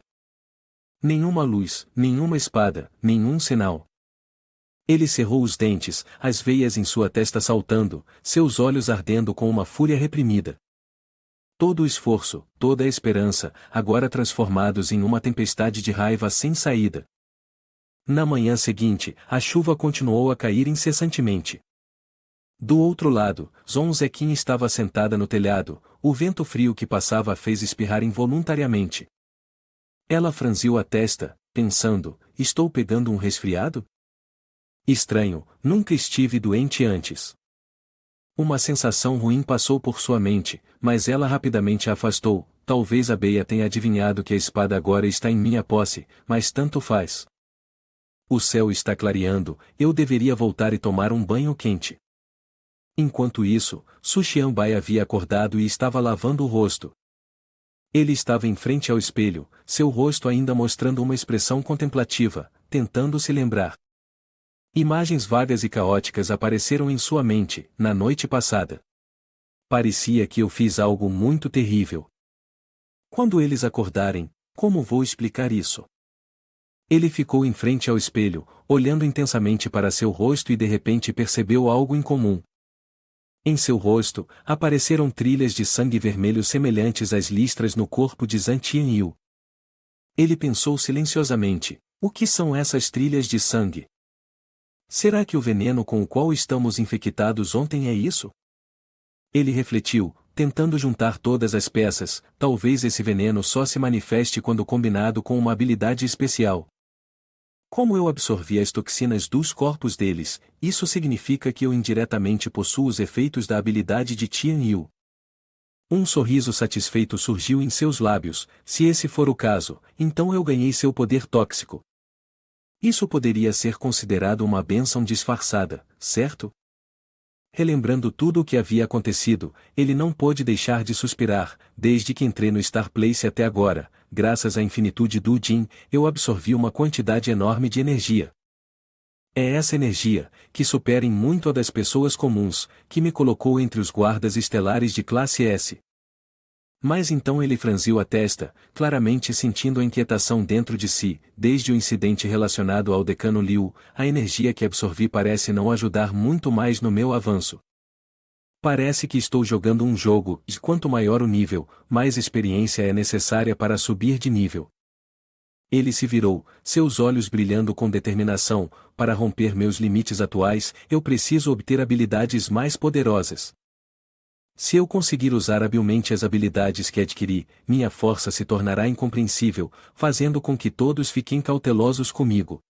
Nenhuma luz, nenhuma espada, nenhum sinal. Ele cerrou os dentes, as veias em sua testa saltando, seus olhos ardendo com uma fúria reprimida. Todo o esforço, toda a esperança, agora transformados em uma tempestade de raiva sem saída. Na manhã seguinte, a chuva continuou a cair incessantemente. Do outro lado, Zonzequim estava sentada no telhado, o vento frio que passava a fez espirrar involuntariamente. Ela franziu a testa, pensando, estou pegando um resfriado? Estranho, nunca estive doente antes. Uma sensação ruim passou por sua mente, mas ela rapidamente a afastou. Talvez a Beia tenha adivinhado que a espada agora está em minha posse, mas tanto faz. O céu está clareando, eu deveria voltar e tomar um banho quente. Enquanto isso, Su Xianbai havia acordado e estava lavando o rosto. Ele estava em frente ao espelho, seu rosto ainda mostrando uma expressão contemplativa, tentando se lembrar. Imagens vagas e caóticas apareceram em sua mente, na noite passada. Parecia que eu fiz algo muito terrível. Quando eles acordarem, como vou explicar isso? Ele ficou em frente ao espelho, olhando intensamente para seu rosto e de repente percebeu algo incomum. Em seu rosto, apareceram trilhas de sangue vermelho semelhantes às listras no corpo de Zhan Tianyu. Ele pensou silenciosamente, o que são essas trilhas de sangue? Será que o veneno com o qual estamos infectados ontem é isso? Ele refletiu, tentando juntar todas as peças, talvez esse veneno só se manifeste quando combinado com uma habilidade especial. Como eu absorvi as toxinas dos corpos deles, isso significa que eu indiretamente possuo os efeitos da habilidade de Tian Yu. Um sorriso satisfeito surgiu em seus lábios. Se esse for o caso, então eu ganhei seu poder tóxico. Isso poderia ser considerado uma bênção disfarçada, certo? Relembrando tudo o que havia acontecido, ele não pôde deixar de suspirar. Desde que entrei no Star Place até agora, graças à infinitude do Jin, eu absorvi uma quantidade enorme de energia. É essa energia, que supera em muito a das pessoas comuns, que me colocou entre os guardas estelares de classe S. Mas então ele franziu a testa, claramente sentindo a inquietação dentro de si. Desde o incidente relacionado ao decano Liu, a energia que absorvi parece não ajudar muito mais no meu avanço. Parece que estou jogando um jogo, e quanto maior o nível, mais experiência é necessária para subir de nível. Ele se virou, seus olhos brilhando com determinação. Para romper meus limites atuais, eu preciso obter habilidades mais poderosas. Se eu conseguir usar habilmente as habilidades que adquiri, minha força se tornará incompreensível, fazendo com que todos fiquem cautelosos comigo.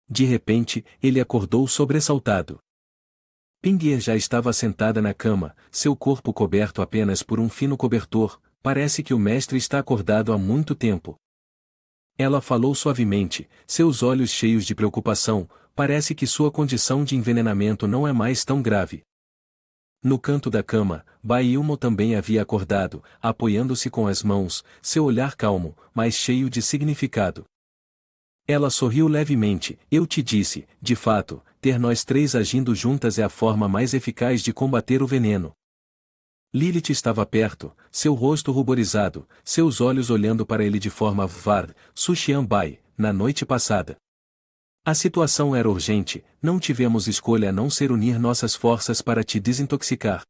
De repente, ele acordou sobressaltado. Pinguer já estava sentada na cama, seu corpo coberto apenas por um fino cobertor. Parece que o mestre está acordado há muito tempo. Ela falou suavemente, seus olhos cheios de preocupação. Parece que sua condição de envenenamento não é mais tão grave. No canto da cama, Bailmo também havia acordado, apoiando-se com as mãos, seu olhar calmo, mas cheio de significado. Ela sorriu levemente. Eu te disse, de fato, ter nós três agindo juntas é a forma mais eficaz de combater o veneno. Lilith estava perto, seu rosto ruborizado, seus olhos olhando para ele de forma Vard, Sushian-bai, na noite passada. A situação era urgente, não tivemos escolha a não ser unir nossas forças para te desintoxicar.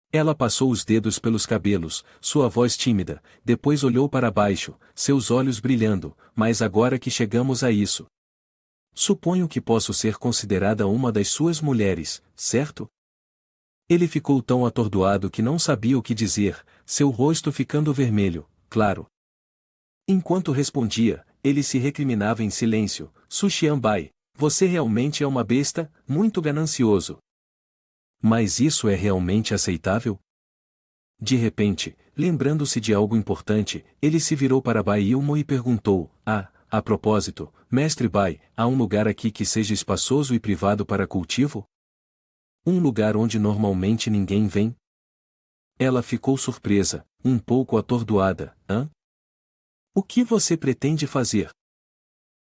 Ela passou os dedos pelos cabelos, sua voz tímida, depois olhou para baixo, seus olhos brilhando. Mas agora que chegamos a isso, suponho que posso ser considerada uma das suas mulheres, certo? Ele ficou tão atordoado que não sabia o que dizer, seu rosto ficando vermelho, claro. Enquanto respondia, ele se recriminava em silêncio. Sushian-bai, você realmente é uma besta, muito ganancioso. Mas isso é realmente aceitável? De repente, lembrando-se de algo importante, ele se virou para Bailmo e perguntou, a propósito, mestre Bai, há um lugar aqui que seja espaçoso e privado para cultivo? Um lugar onde normalmente ninguém vem? Ela ficou surpresa, um pouco atordoada. O que você pretende fazer?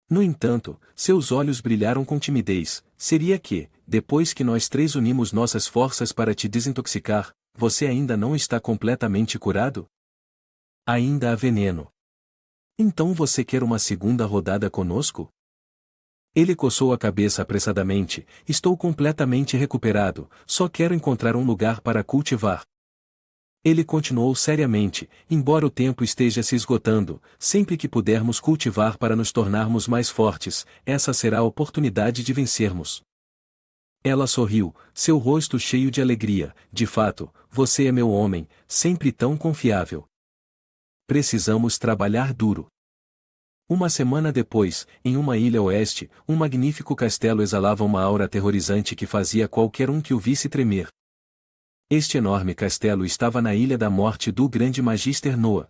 No entanto, seus olhos brilharam com timidez. Seria que, depois que nós três unimos nossas forças para te desintoxicar, você ainda não está completamente curado? Ainda há veneno. Então você quer uma segunda rodada conosco? Ele coçou a cabeça apressadamente. Estou completamente recuperado, só quero encontrar um lugar para cultivar. Ele continuou seriamente, embora o tempo esteja se esgotando, sempre que pudermos cultivar para nos tornarmos mais fortes, essa será a oportunidade de vencermos. Ela sorriu, seu rosto cheio de alegria. De fato, você é meu homem, sempre tão confiável. Precisamos trabalhar duro. Uma semana depois, em uma ilha oeste, um magnífico castelo exalava uma aura aterrorizante que fazia qualquer um que o visse tremer. Este enorme castelo estava na Ilha da Morte do Grande Magister Noah.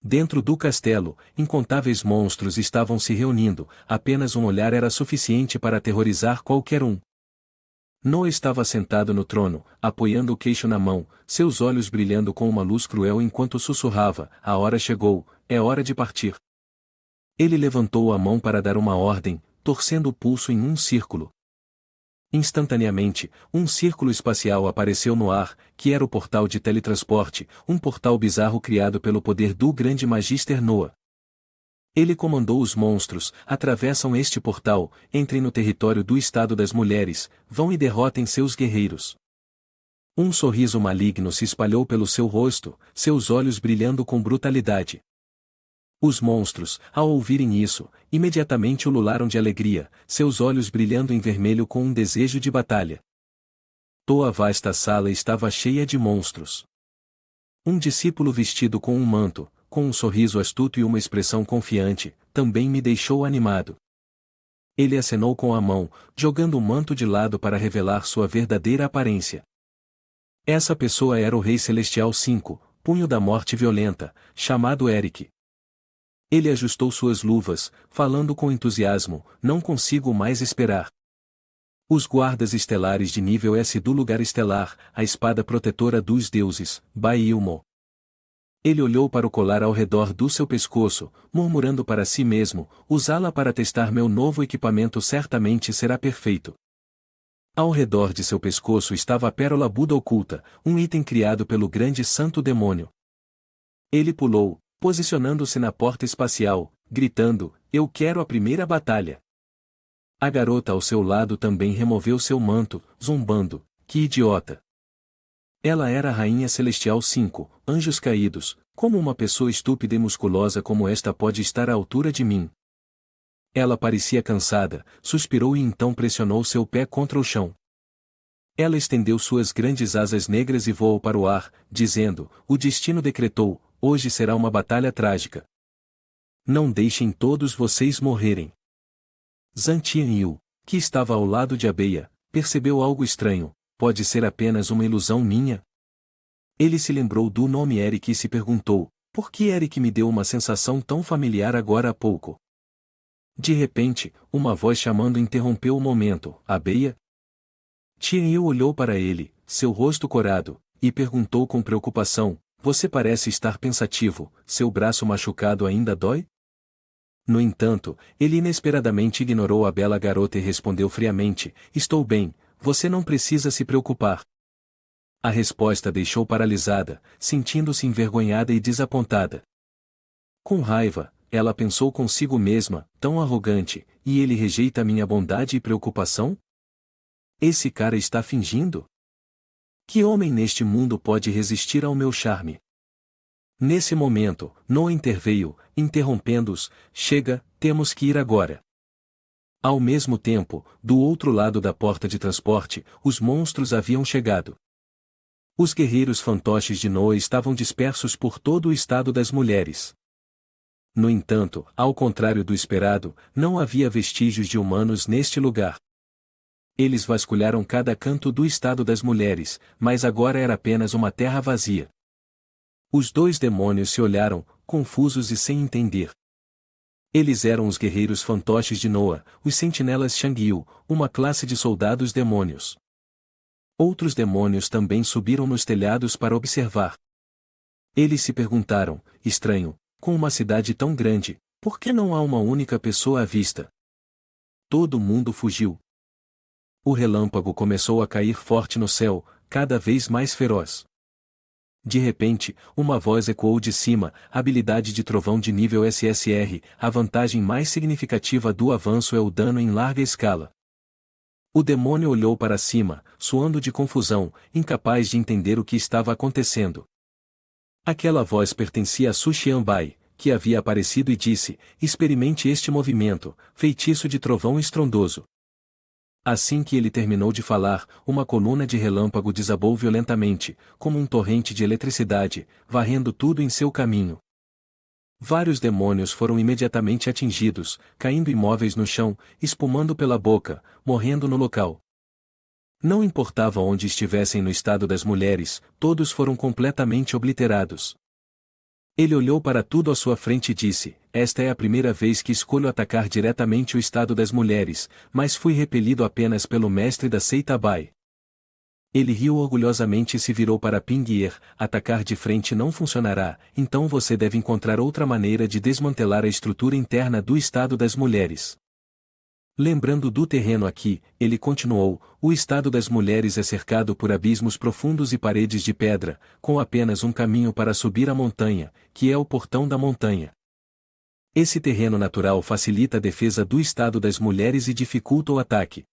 Dentro do castelo, incontáveis monstros estavam se reunindo, apenas um olhar era suficiente para aterrorizar qualquer um. Noah estava sentado no trono, apoiando o queixo na mão, seus olhos brilhando com uma luz cruel enquanto sussurrava, a hora chegou, é hora de partir. Ele levantou a mão para dar uma ordem, torcendo o pulso em um círculo. Instantaneamente, um círculo espacial apareceu no ar, que era o portal de teletransporte, um portal bizarro criado pelo poder do Grande Magister Noah. Ele comandou os monstros, atravessam este portal, entrem no território do Estado das Mulheres, vão e derrotem seus guerreiros. Um sorriso maligno se espalhou pelo seu rosto, seus olhos brilhando com brutalidade. Os monstros, ao ouvirem isso, imediatamente ulularam de alegria, seus olhos brilhando em vermelho com um desejo de batalha. Toda a vasta sala estava cheia de monstros. Um discípulo vestido com um manto, com um sorriso astuto e uma expressão confiante, também me deixou animado. Ele acenou com a mão, jogando o manto de lado para revelar sua verdadeira aparência. Essa pessoa era o Rei Celestial V, Punho da Morte Violenta, chamado Eric. Ele ajustou suas luvas, falando com entusiasmo, não consigo mais esperar. Os guardas estelares de nível S do lugar estelar, a espada protetora dos deuses, Bailmo. Ele olhou para o colar ao redor do seu pescoço, murmurando para si mesmo, usá-la para testar meu novo equipamento certamente será perfeito. Ao redor de seu pescoço estava a pérola Buda oculta, um item criado pelo grande santo demônio. Ele pulou, posicionando-se na porta espacial, gritando, eu quero a primeira batalha. A garota ao seu lado também removeu seu manto, zombando, que idiota. Ela era a Rainha Celestial 5, Anjos Caídos. Como uma pessoa estúpida e musculosa como esta pode estar à altura de mim? Ela parecia cansada, suspirou e então pressionou seu pé contra o chão. Ela estendeu suas grandes asas negras e voou para o ar, dizendo: o destino decretou, hoje será uma batalha trágica. Não deixem todos vocês morrerem. Zhang Tianyu, que estava ao lado de Abeia, percebeu algo estranho. Pode ser apenas uma ilusão minha? Ele se lembrou do nome Eric e se perguntou, por que Eric me deu uma sensação tão familiar agora há pouco? De repente, uma voz chamando interrompeu o momento. Abeia? Tianyu olhou para ele, seu rosto corado, e perguntou com preocupação, você parece estar pensativo, seu braço machucado ainda dói? No entanto, ele inesperadamente ignorou a bela garota e respondeu friamente, estou bem, você não precisa se preocupar. A resposta deixou paralisada, sentindo-se envergonhada e desapontada. Com raiva, ela pensou consigo mesma, tão arrogante, e ele rejeita minha bondade e preocupação? Esse cara está fingindo? Que homem neste mundo pode resistir ao meu charme? Nesse momento, Noah interveio, interrompendo-os, chega, temos que ir agora. Ao mesmo tempo, do outro lado da porta de transporte, os monstros haviam chegado. Os guerreiros fantoches de Noah estavam dispersos por todo o estado das mulheres. No entanto, ao contrário do esperado, não havia vestígios de humanos neste lugar. Eles vasculharam cada canto do estado das mulheres, mas agora era apenas uma terra vazia. Os dois demônios se olharam, confusos e sem entender. Eles eram os guerreiros fantoches de Noah, os sentinelas Shangyu, uma classe de soldados demônios. Outros demônios também subiram nos telhados para observar. Eles se perguntaram, estranho, com uma cidade tão grande, por que não há uma única pessoa à vista? Todo mundo fugiu. O relâmpago começou a cair forte no céu, cada vez mais feroz. De repente, uma voz ecoou de cima, habilidade de trovão de nível SSR, a vantagem mais significativa do avanço é o dano em larga escala. O demônio olhou para cima, suando de confusão, incapaz de entender o que estava acontecendo. Aquela voz pertencia a Su Xianbai, que havia aparecido e disse, experimente este movimento, feitiço de trovão estrondoso. Assim que ele terminou de falar, uma coluna de relâmpago desabou violentamente, como um torrente de eletricidade, varrendo tudo em seu caminho. Vários demônios foram imediatamente atingidos, caindo imóveis no chão, espumando pela boca, morrendo no local. Não importava onde estivessem no estado das mulheres, todos foram completamente obliterados. Ele olhou para tudo à sua frente e disse, esta é a primeira vez que escolho atacar diretamente o estado das mulheres, mas fui repelido apenas pelo mestre da seita Bai. Ele riu orgulhosamente e se virou para Pinguier, atacar de frente não funcionará, então você deve encontrar outra maneira de desmantelar a estrutura interna do estado das mulheres. Lembrando do terreno aqui, ele continuou, o estado das mulheres é cercado por abismos profundos e paredes de pedra, com apenas um caminho para subir a montanha, que é o portão da montanha. Esse terreno natural facilita a defesa do estado das mulheres e dificulta o ataque.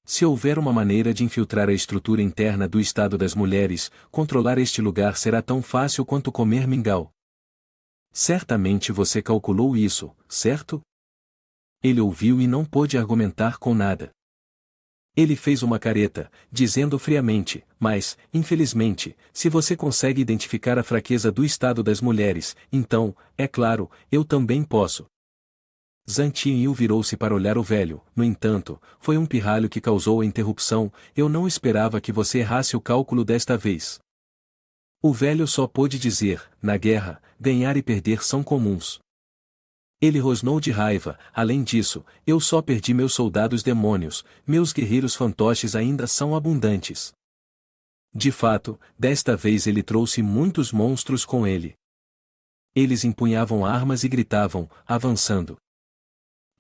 Se houver uma maneira de infiltrar a estrutura interna do estado das mulheres, controlar este lugar será tão fácil quanto comer mingau. Certamente você calculou isso, certo? Ele ouviu e não pôde argumentar com nada. Ele fez uma careta, dizendo friamente, mas, infelizmente, se você consegue identificar a fraqueza do estado das mulheres, então, é claro, eu também posso. Zhang Tianyu virou-se para olhar o velho, no entanto, foi um pirralho que causou a interrupção, eu não esperava que você errasse o cálculo desta vez. O velho só pôde dizer, na guerra, ganhar e perder são comuns. Ele rosnou de raiva, além disso, eu só perdi meus soldados demônios, meus guerreiros fantoches ainda são abundantes. De fato, desta vez ele trouxe muitos monstros com ele. Eles empunhavam armas e gritavam, avançando.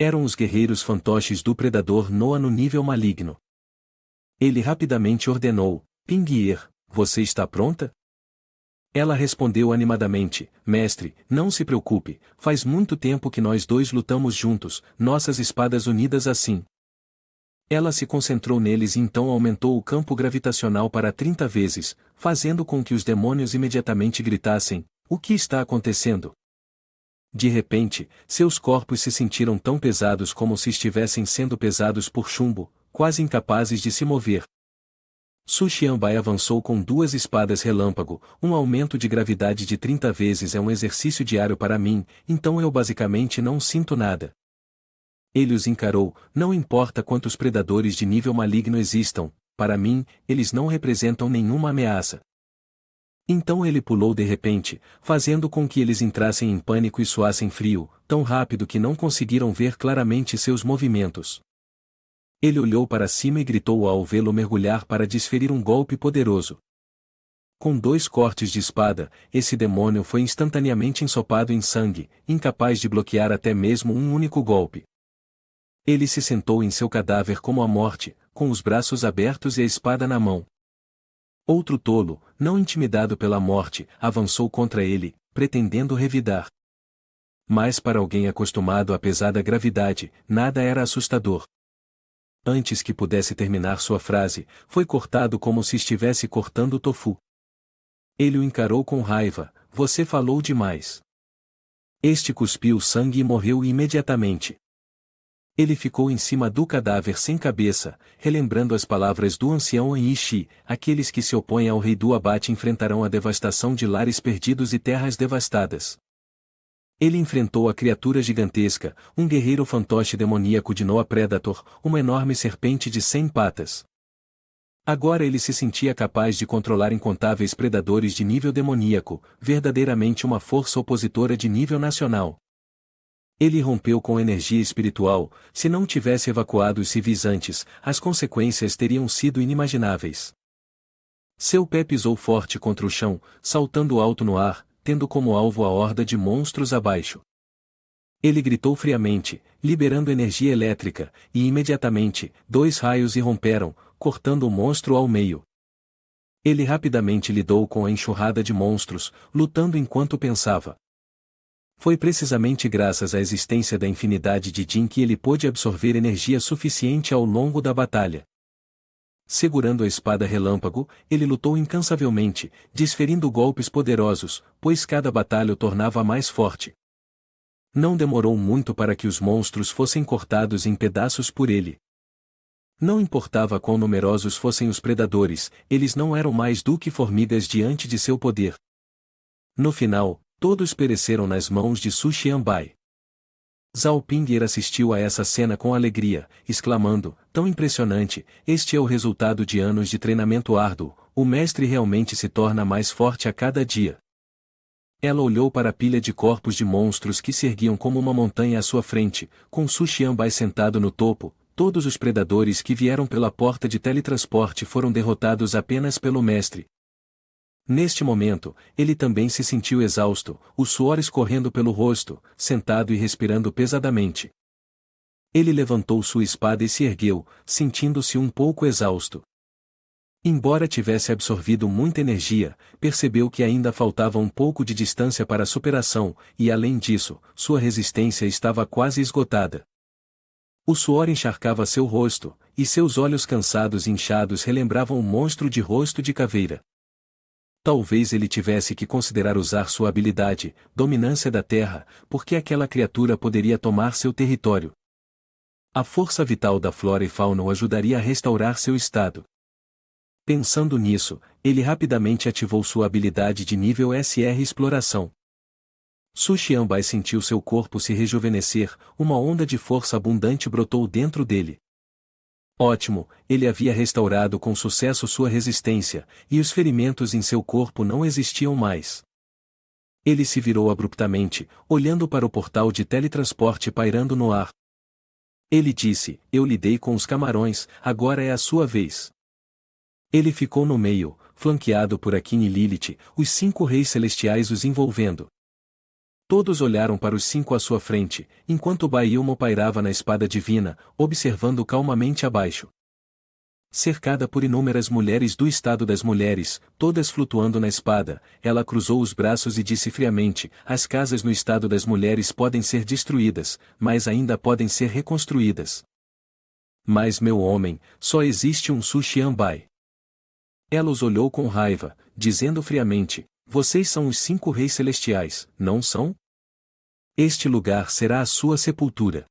Eram os guerreiros fantoches do predador Noah no nível maligno. Ele rapidamente ordenou, Pinguier, você está pronta? Ela respondeu animadamente, mestre, não se preocupe, faz muito tempo que nós dois lutamos juntos, nossas espadas unidas assim. Ela se concentrou neles e então aumentou o campo gravitacional para 30 vezes, fazendo com que os demônios imediatamente gritassem: "O que está acontecendo?" De repente, seus corpos se sentiram tão pesados como se estivessem sendo pesados por chumbo, quase incapazes de se mover. Su Xianbai avançou com 2 espadas relâmpago. Um aumento de gravidade de 30 vezes é um exercício diário para mim, então eu basicamente não sinto nada. Ele os encarou: "Não importa quantos predadores de nível maligno existam, para mim, eles não representam nenhuma ameaça." Então ele pulou de repente, fazendo com que eles entrassem em pânico e suassem frio, tão rápido que não conseguiram ver claramente seus movimentos. Ele olhou para cima e gritou ao vê-lo mergulhar para desferir um golpe poderoso. Com 2 cortes de espada, esse demônio foi instantaneamente ensopado em sangue, incapaz de bloquear até mesmo um único golpe. Ele se sentou em seu cadáver como a morte, com os braços abertos e a espada na mão. Outro tolo, não intimidado pela morte, avançou contra ele, pretendendo revidar. Mas para alguém acostumado à pesada gravidade, nada era assustador. Antes que pudesse terminar sua frase, foi cortado como se estivesse cortando tofu. Ele o encarou com raiva: "Você falou demais." Este cuspiu sangue e morreu imediatamente. Ele ficou em cima do cadáver sem cabeça, relembrando as palavras do ancião Anishi: "Aqueles que se opõem ao rei do abate enfrentarão a devastação de lares perdidos e terras devastadas." Ele enfrentou a criatura gigantesca, um guerreiro fantoche demoníaco de Noah Predator, uma enorme serpente de 100 patas. Agora ele se sentia capaz de controlar incontáveis predadores de nível demoníaco, verdadeiramente uma força opositora de nível nacional. Ele rompeu com energia espiritual. Se não tivesse evacuado os civis antes, as consequências teriam sido inimagináveis. Seu pé pisou forte contra o chão, saltando alto no ar, tendo como alvo a horda de monstros abaixo. Ele gritou friamente, liberando energia elétrica, e imediatamente, 2 raios irromperam, cortando o monstro ao meio. Ele rapidamente lidou com a enxurrada de monstros, lutando enquanto pensava. Foi precisamente graças à existência da infinidade de Jin que ele pôde absorver energia suficiente ao longo da batalha. Segurando a espada relâmpago, ele lutou incansavelmente, desferindo golpes poderosos, pois cada batalha o tornava mais forte. Não demorou muito para que os monstros fossem cortados em pedaços por ele. Não importava quão numerosos fossem os predadores, eles não eram mais do que formigas diante de seu poder. No final, todos pereceram nas mãos de Su Xianbai. Zhao Ping'er assistiu a essa cena com alegria, exclamando: "Tão impressionante, este é o resultado de anos de treinamento árduo, o mestre realmente se torna mais forte a cada dia." Ela olhou para a pilha de corpos de monstros que se erguiam como uma montanha à sua frente, com Su Xianbai sentado no topo. Todos os predadores que vieram pela porta de teletransporte foram derrotados apenas pelo mestre. Neste momento, ele também se sentiu exausto, o suor escorrendo pelo rosto, sentado e respirando pesadamente. Ele levantou sua espada e se ergueu, sentindo-se um pouco exausto. Embora tivesse absorvido muita energia, percebeu que ainda faltava um pouco de distância para a superação, e além disso, sua resistência estava quase esgotada. O suor encharcava seu rosto, e seus olhos cansados e inchados relembravam o monstro de rosto de caveira. Talvez ele tivesse que considerar usar sua habilidade, dominância da terra, porque aquela criatura poderia tomar seu território. A força vital da flora e fauna o ajudaria a restaurar seu estado. Pensando nisso, ele rapidamente ativou sua habilidade de nível SR Exploração. Su Xianbai sentiu seu corpo se rejuvenescer, uma onda de força abundante brotou dentro dele. Ótimo, ele havia restaurado com sucesso sua resistência, e os ferimentos em seu corpo não existiam mais. Ele se virou abruptamente, olhando para o portal de teletransporte pairando no ar. Ele disse: "Eu lidei com os camarões, agora é a sua vez." Ele ficou no meio, flanqueado por Akin e Lilith, os 5 reis celestiais os envolvendo. Todos olharam para os 5 à sua frente, enquanto Baiilmo pairava na espada divina, observando calmamente abaixo. Cercada por inúmeras mulheres do estado das mulheres, todas flutuando na espada, ela cruzou os braços e disse friamente: "As casas no estado das mulheres podem ser destruídas, mas ainda podem ser reconstruídas. Mas meu homem, só existe um Xianbai. Ela os olhou com raiva, dizendo friamente, vocês são os 5 reis celestiais, não são? Este lugar será a sua sepultura.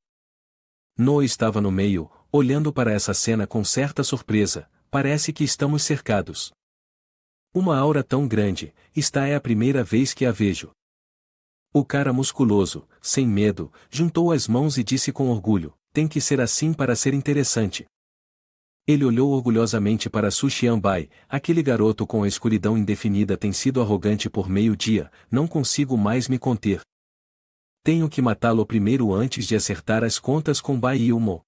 Noa estava no meio, olhando para essa cena com certa surpresa, parece que estamos cercados. Uma aura tão grande, esta é a primeira vez que a vejo. O cara musculoso, sem medo, juntou as mãos e disse com orgulho, tem que ser assim para ser interessante. Ele olhou orgulhosamente para Xianbai, aquele garoto com a escuridão indefinida tem sido arrogante por meio-dia, não consigo mais me conter. Tenho que matá-lo primeiro antes de acertar as contas com Bai Ilmo.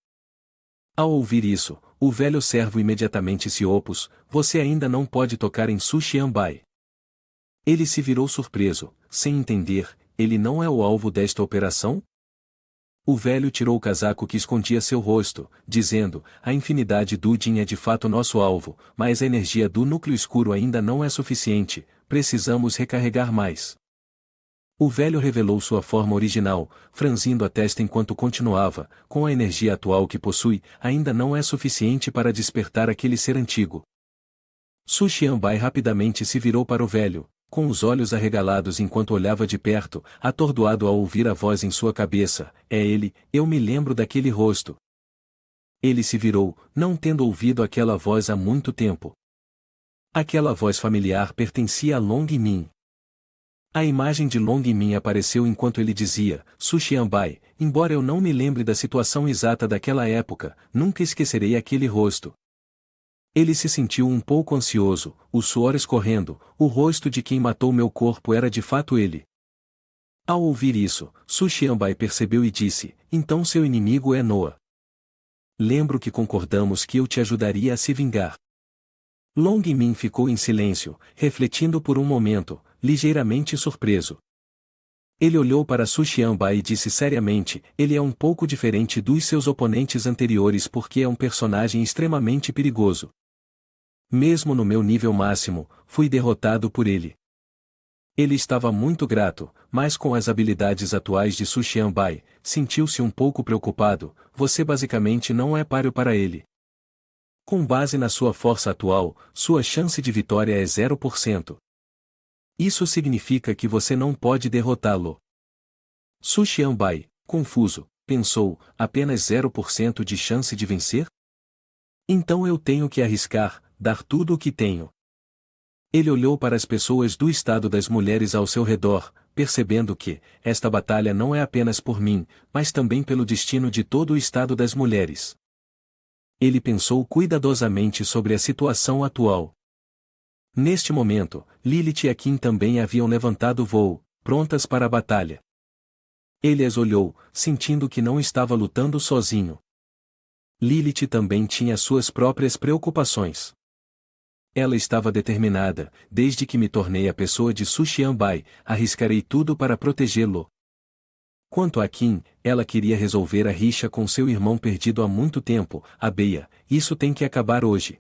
Ao ouvir isso, o velho servo imediatamente se opôs, você ainda não pode tocar em Xianbai. Ele se virou surpreso, sem entender, ele não é o alvo desta operação? O velho tirou o casaco que escondia seu rosto, dizendo, a infinidade do Jin é de fato nosso alvo, mas a energia do núcleo escuro ainda não é suficiente, precisamos recarregar mais. O velho revelou sua forma original, franzindo a testa enquanto continuava, com a energia atual que possui, ainda não é suficiente para despertar aquele ser antigo. Xianbai rapidamente se virou para o velho, com os olhos arregalados enquanto olhava de perto, atordoado ao ouvir a voz em sua cabeça, é ele, eu me lembro daquele rosto. Ele se virou, não tendo ouvido aquela voz há muito tempo. Aquela voz familiar pertencia a Long Min. A imagem de Long Min apareceu enquanto ele dizia, Xianbai, embora eu não me lembre da situação exata daquela época, nunca esquecerei aquele rosto. Ele se sentiu um pouco ansioso, o suor escorrendo, o rosto de quem matou meu corpo era de fato ele. Ao ouvir isso, Xianbai percebeu e disse, então seu inimigo é Noa. Lembro que concordamos que eu te ajudaria a se vingar. Long Min ficou em silêncio, refletindo por um momento, ligeiramente surpreso. Ele olhou para Xianbai e disse seriamente, ele é um pouco diferente dos seus oponentes anteriores porque é um personagem extremamente perigoso. Mesmo no meu nível máximo, fui derrotado por ele. Ele estava muito grato, mas com as habilidades atuais de Xianbai, sentiu-se um pouco preocupado, você basicamente não é páreo para ele. Com base na sua força atual, sua chance de vitória é 0%. Isso significa que você não pode derrotá-lo. Xianbai, confuso, pensou, apenas 0% de chance de vencer? Então eu tenho que arriscar, dar tudo o que tenho. Ele olhou para as pessoas do estado das mulheres ao seu redor, percebendo que, esta batalha não é apenas por mim, mas também pelo destino de todo o estado das mulheres. Ele pensou cuidadosamente sobre a situação atual. Neste momento, Lilith e Akin também haviam levantado voo, prontas para a batalha. Ele as olhou, sentindo que não estava lutando sozinho. Lilith também tinha suas próprias preocupações. Ela estava determinada, desde que me tornei a pessoa de Xianbai, arriscarei tudo para protegê-lo. Quanto a Akin, ela queria resolver a rixa com seu irmão perdido há muito tempo, a Beia, isso tem que acabar hoje.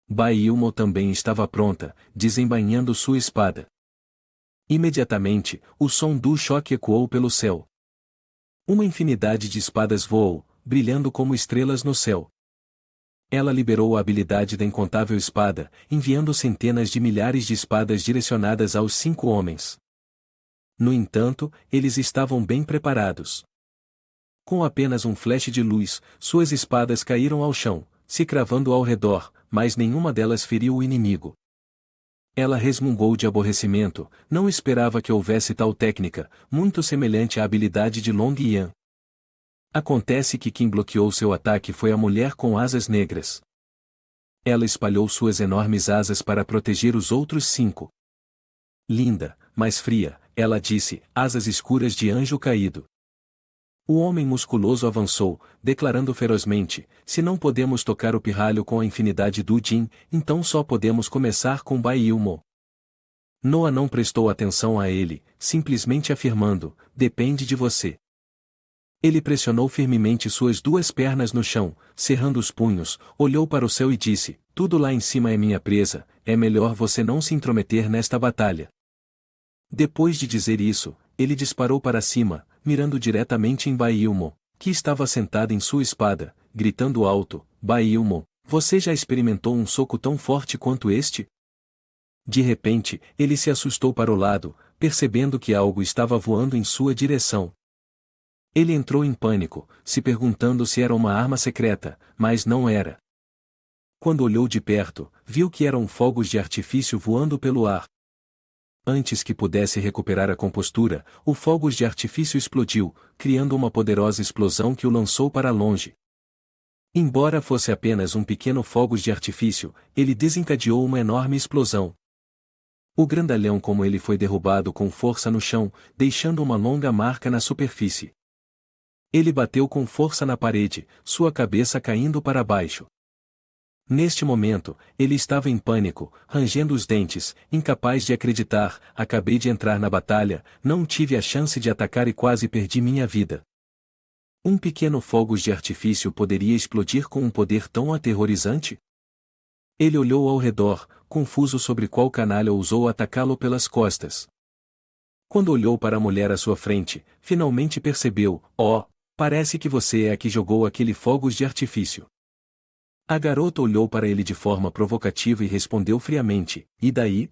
Bai Ilmo também estava pronta, desembainhando sua espada. Imediatamente, o som do choque ecoou pelo céu. Uma infinidade de espadas voou, brilhando como estrelas no céu. Ela liberou a habilidade da incontável espada, enviando centenas de milhares de espadas direcionadas aos 5 homens. No entanto, eles estavam bem preparados. Com apenas um flash de luz, suas espadas caíram ao chão, se cravando ao redor, mas nenhuma delas feriu o inimigo. Ela resmungou de aborrecimento, não esperava que houvesse tal técnica, muito semelhante à habilidade de Long Yan. Acontece que quem bloqueou seu ataque foi a mulher com asas negras. Ela espalhou suas enormes asas para proteger os outros 5. Linda, mas fria, ela disse, asas escuras de anjo caído. O homem musculoso avançou, declarando ferozmente, se não podemos tocar o pirralho com a infinidade do Jin, então só podemos começar com Bai Ilmo. Noa não prestou atenção a ele, simplesmente afirmando, depende de você. Ele pressionou firmemente suas 2 pernas no chão, cerrando os punhos, olhou para o céu e disse, tudo lá em cima é minha presa, é melhor você não se intrometer nesta batalha. Depois de dizer isso, ele disparou para cima, mirando diretamente em Bai Ilmo, que estava sentada em sua espada, gritando alto: Bailmo, você já experimentou um soco tão forte quanto este? De repente, ele se assustou para o lado, percebendo que algo estava voando em sua direção. Ele entrou em pânico, se perguntando se era uma arma secreta, mas não era. Quando olhou de perto, viu que eram fogos de artifício voando pelo ar. Antes que pudesse recuperar a compostura, o fogo de artifício explodiu, criando uma poderosa explosão que o lançou para longe. Embora fosse apenas um pequeno fogo de artifício, ele desencadeou uma enorme explosão. O grandalhão como ele foi derrubado com força no chão, deixando uma longa marca na superfície. Ele bateu com força na parede, sua cabeça caindo para baixo. Neste momento, ele estava em pânico, rangendo os dentes, incapaz de acreditar: acabei de entrar na batalha, não tive a chance de atacar e quase perdi minha vida. Um pequeno fogo de artifício poderia explodir com um poder tão aterrorizante? Ele olhou ao redor, confuso sobre qual canalha ousou atacá-lo pelas costas. Quando olhou para a mulher à sua frente, finalmente percebeu: oh, parece que você é a que jogou aquele fogo de artifício. A garota olhou para ele de forma provocativa e respondeu friamente: e daí?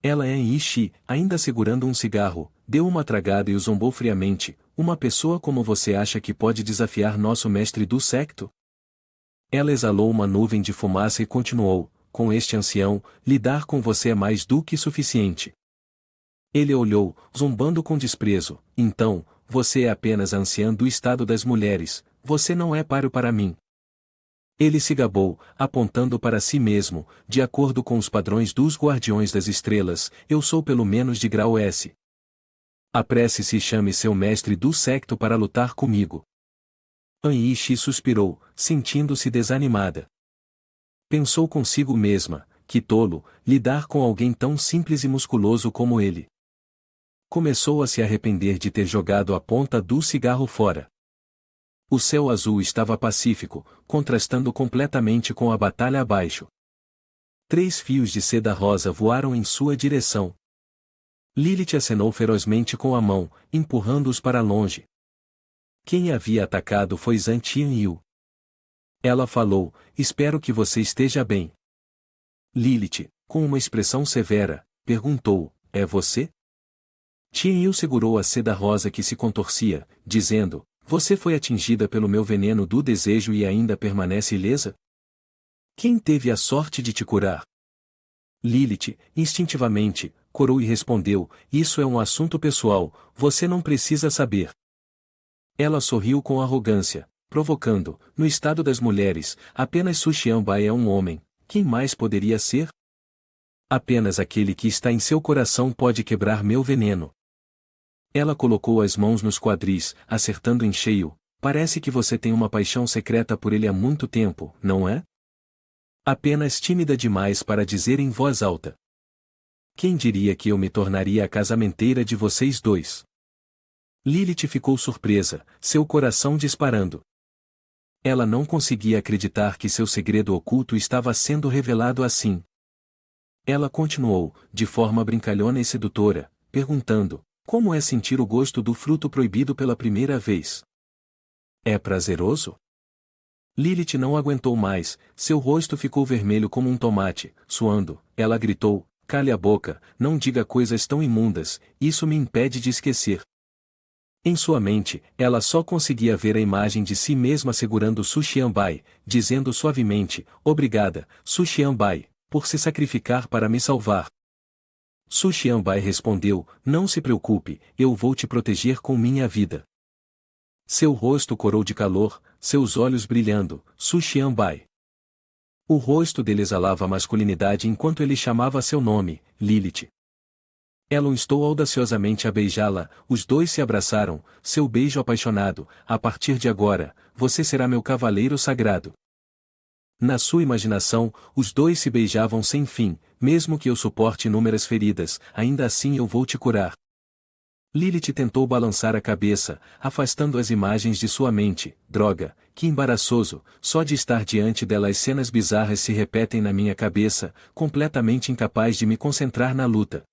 Ela é Ishi, ainda segurando um cigarro, deu uma tragada e o zombou friamente: uma pessoa como você acha que pode desafiar nosso mestre do secto? Ela exalou uma nuvem de fumaça e continuou: com este ancião, lidar com você é mais do que suficiente. Ele olhou, zombando com desprezo: então, você é apenas a anciã do estado das mulheres, você não é páreo para mim. Ele se gabou, apontando para si mesmo: de acordo com os padrões dos Guardiões das Estrelas, eu sou pelo menos de grau S. Apresse-se e chame seu mestre do secto para lutar comigo. Anishi suspirou, sentindo-se desanimada. Pensou consigo mesma: que tolo, lidar com alguém tão simples e musculoso como ele. Começou a se arrepender de ter jogado a ponta do cigarro fora. O céu azul estava pacífico, contrastando completamente com a batalha abaixo. 3 fios de seda rosa voaram em sua direção. Lilith acenou ferozmente com a mão, empurrando-os para longe. Quem havia atacado foi Zhan Tianyu. Ela falou: espero que você esteja bem. Lilith, com uma expressão severa, perguntou: é você? Tianyu segurou a seda rosa que se contorcia, dizendo: você foi atingida pelo meu veneno do desejo e ainda permanece ilesa? Quem teve a sorte de te curar? Lilith, instintivamente, corou e respondeu: isso é um assunto pessoal, você não precisa saber. Ela sorriu com arrogância, provocando: no estado das mulheres, apenas Su Xianbai é um homem, quem mais poderia ser? Apenas aquele que está em seu coração pode quebrar meu veneno. Ela colocou as mãos nos quadris, acertando em cheio: parece que você tem uma paixão secreta por ele há muito tempo, não é? Apenas tímida demais para dizer em voz alta. Quem diria que eu me tornaria a casamenteira de vocês dois? Lilith ficou surpresa, seu coração disparando. Ela não conseguia acreditar que seu segredo oculto estava sendo revelado assim. Ela continuou, de forma brincalhona e sedutora, perguntando: como é sentir o gosto do fruto proibido pela primeira vez? É prazeroso? Lilith não aguentou mais, seu rosto ficou vermelho como um tomate, suando. Ela gritou: cale a boca, não diga coisas tão imundas, isso me impede de esquecer. Em sua mente, ela só conseguia ver a imagem de si mesma segurando Su Xianbai, dizendo suavemente: obrigada, Su Xianbai, por se sacrificar para me salvar. Su Xianbai respondeu: não se preocupe, eu vou te proteger com minha vida. Seu rosto corou de calor, seus olhos brilhando: Su Xianbai. O rosto dele exalava masculinidade enquanto ele chamava seu nome, Lilith. Ela instou audaciosamente a beijá-la, os dois se abraçaram, seu beijo apaixonado: a partir de agora, você será meu cavaleiro sagrado. Na sua imaginação, os dois se beijavam sem fim: mesmo que eu suporte inúmeras feridas, ainda assim eu vou te curar. Lilith tentou balançar a cabeça, afastando as imagens de sua mente. Droga, que embaraçoso, só de estar diante dela as cenas bizarras se repetem na minha cabeça, completamente incapaz de me concentrar na luta.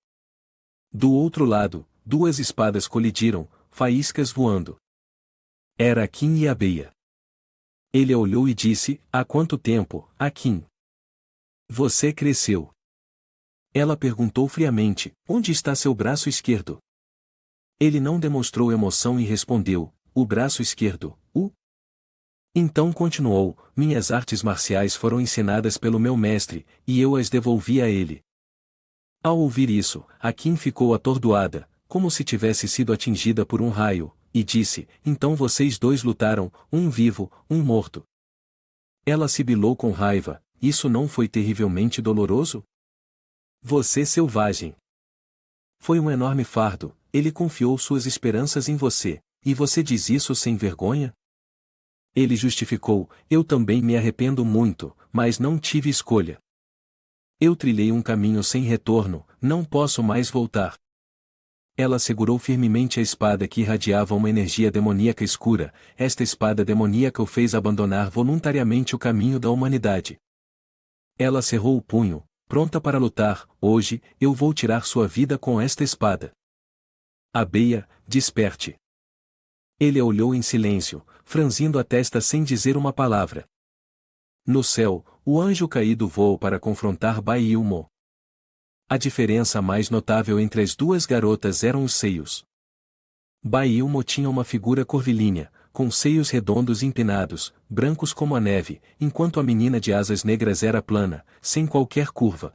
Do outro lado, 2 espadas colidiram, faíscas voando. Era Qin e Abeia. Ele a olhou e disse, há quanto tempo, Akin? Você cresceu. Ela perguntou friamente, onde está seu braço esquerdo? Ele não demonstrou emoção e respondeu, o braço esquerdo, o? Então continuou, minhas artes marciais foram ensinadas pelo meu mestre, e eu as devolvi a ele. Ao ouvir isso, Akin ficou atordoada, como se tivesse sido atingida por um raio, e disse, então vocês dois lutaram, um vivo, um morto. Ela sibilou com raiva, isso não foi terrivelmente doloroso? Você selvagem. Foi um enorme fardo, ele confiou suas esperanças em você, e você diz isso sem vergonha? Ele justificou, eu também me arrependo muito, mas não tive escolha. Eu trilhei um caminho sem retorno, não posso mais voltar. Ela segurou firmemente a espada que irradiava uma energia demoníaca escura, esta espada demoníaca o fez abandonar voluntariamente o caminho da humanidade. Ela cerrou o punho, pronta para lutar, hoje, eu vou tirar sua vida com esta espada. Abeia, desperte. Ele a olhou em silêncio, franzindo a testa sem dizer uma palavra. No céu, o anjo caído voou para confrontar Bai-Ilmo. A diferença mais notável entre as duas garotas eram os seios. Bai-Ilmo tinha uma figura curvilínea, com seios redondos e empinados, brancos como a neve, enquanto a menina de asas negras era plana, sem qualquer curva.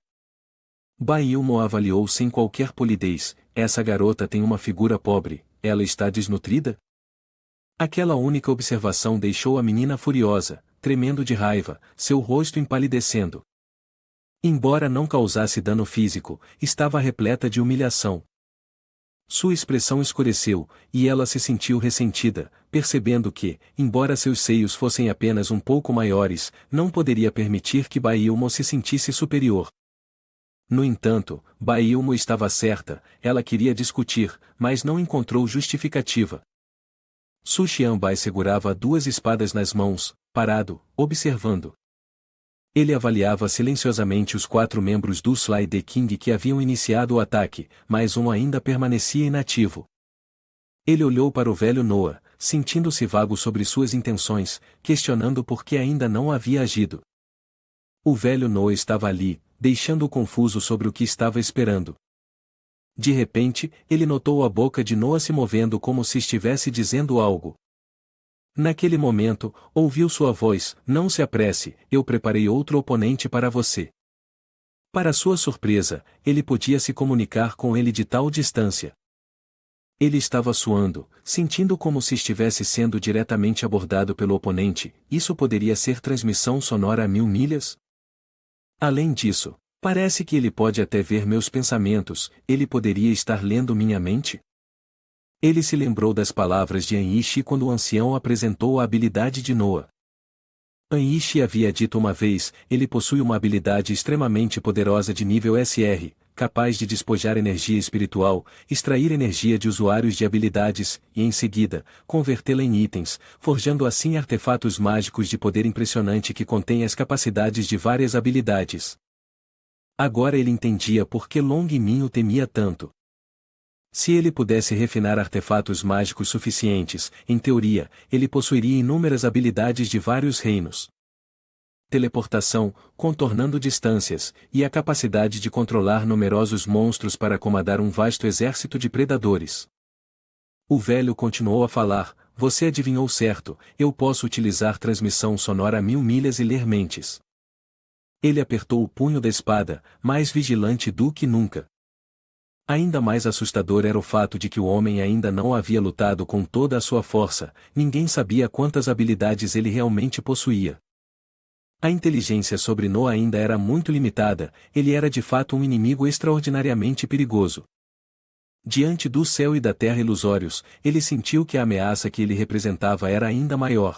Bai-Ilmo avaliou sem qualquer polidez, essa garota tem uma figura pobre, ela está desnutrida? Aquela única observação deixou a menina furiosa, tremendo de raiva, seu rosto empalidecendo. Embora não causasse dano físico, estava repleta de humilhação. Sua expressão escureceu, e ela se sentiu ressentida, percebendo que, embora seus seios fossem apenas um pouco maiores, não poderia permitir que Bai-Ilmo se sentisse superior. No entanto, Bai-Ilmo estava certa, ela queria discutir, mas não encontrou justificativa. Su Xianbai segurava duas espadas nas mãos, parado, observando. Ele avaliava silenciosamente os 4 membros do Sly the King que haviam iniciado o ataque, mas um ainda permanecia inativo. Ele olhou para o velho Noah, sentindo-se vago sobre suas intenções, questionando por que ainda não havia agido. O velho Noah estava ali, deixando-o confuso sobre o que estava esperando. De repente, ele notou a boca de Noah se movendo como se estivesse dizendo algo. Naquele momento, ouviu sua voz, não se apresse, eu preparei outro oponente para você. Para sua surpresa, ele podia se comunicar com ele de tal distância. Ele estava suando, sentindo como se estivesse sendo diretamente abordado pelo oponente, isso poderia ser transmissão sonora a 1000 milhas? Além disso, parece que ele pode até ver meus pensamentos, ele poderia estar lendo minha mente? Ele se lembrou das palavras de Anishi quando o ancião apresentou a habilidade de Noah. Anishi havia dito uma vez, ele possui uma habilidade extremamente poderosa de nível SR, capaz de despojar energia espiritual, extrair energia de usuários de habilidades, e em seguida, convertê-la em itens, forjando assim artefatos mágicos de poder impressionante que contêm as capacidades de várias habilidades. Agora ele entendia por que Long Min o temia tanto. Se ele pudesse refinar artefatos mágicos suficientes, em teoria, ele possuiria inúmeras habilidades de vários reinos. Teleportação, contornando distâncias, e a capacidade de controlar numerosos monstros para acomodar um vasto exército de predadores. O velho continuou a falar, você adivinhou certo, eu posso utilizar transmissão sonora a 1000 milhas e ler mentes. Ele apertou o punho da espada, mais vigilante do que nunca. Ainda mais assustador era o fato de que o homem ainda não havia lutado com toda a sua força, ninguém sabia quantas habilidades ele realmente possuía. A inteligência sobre Noah ainda era muito limitada, ele era de fato um inimigo extraordinariamente perigoso. Diante do céu e da terra ilusórios, ele sentiu que a ameaça que ele representava era ainda maior.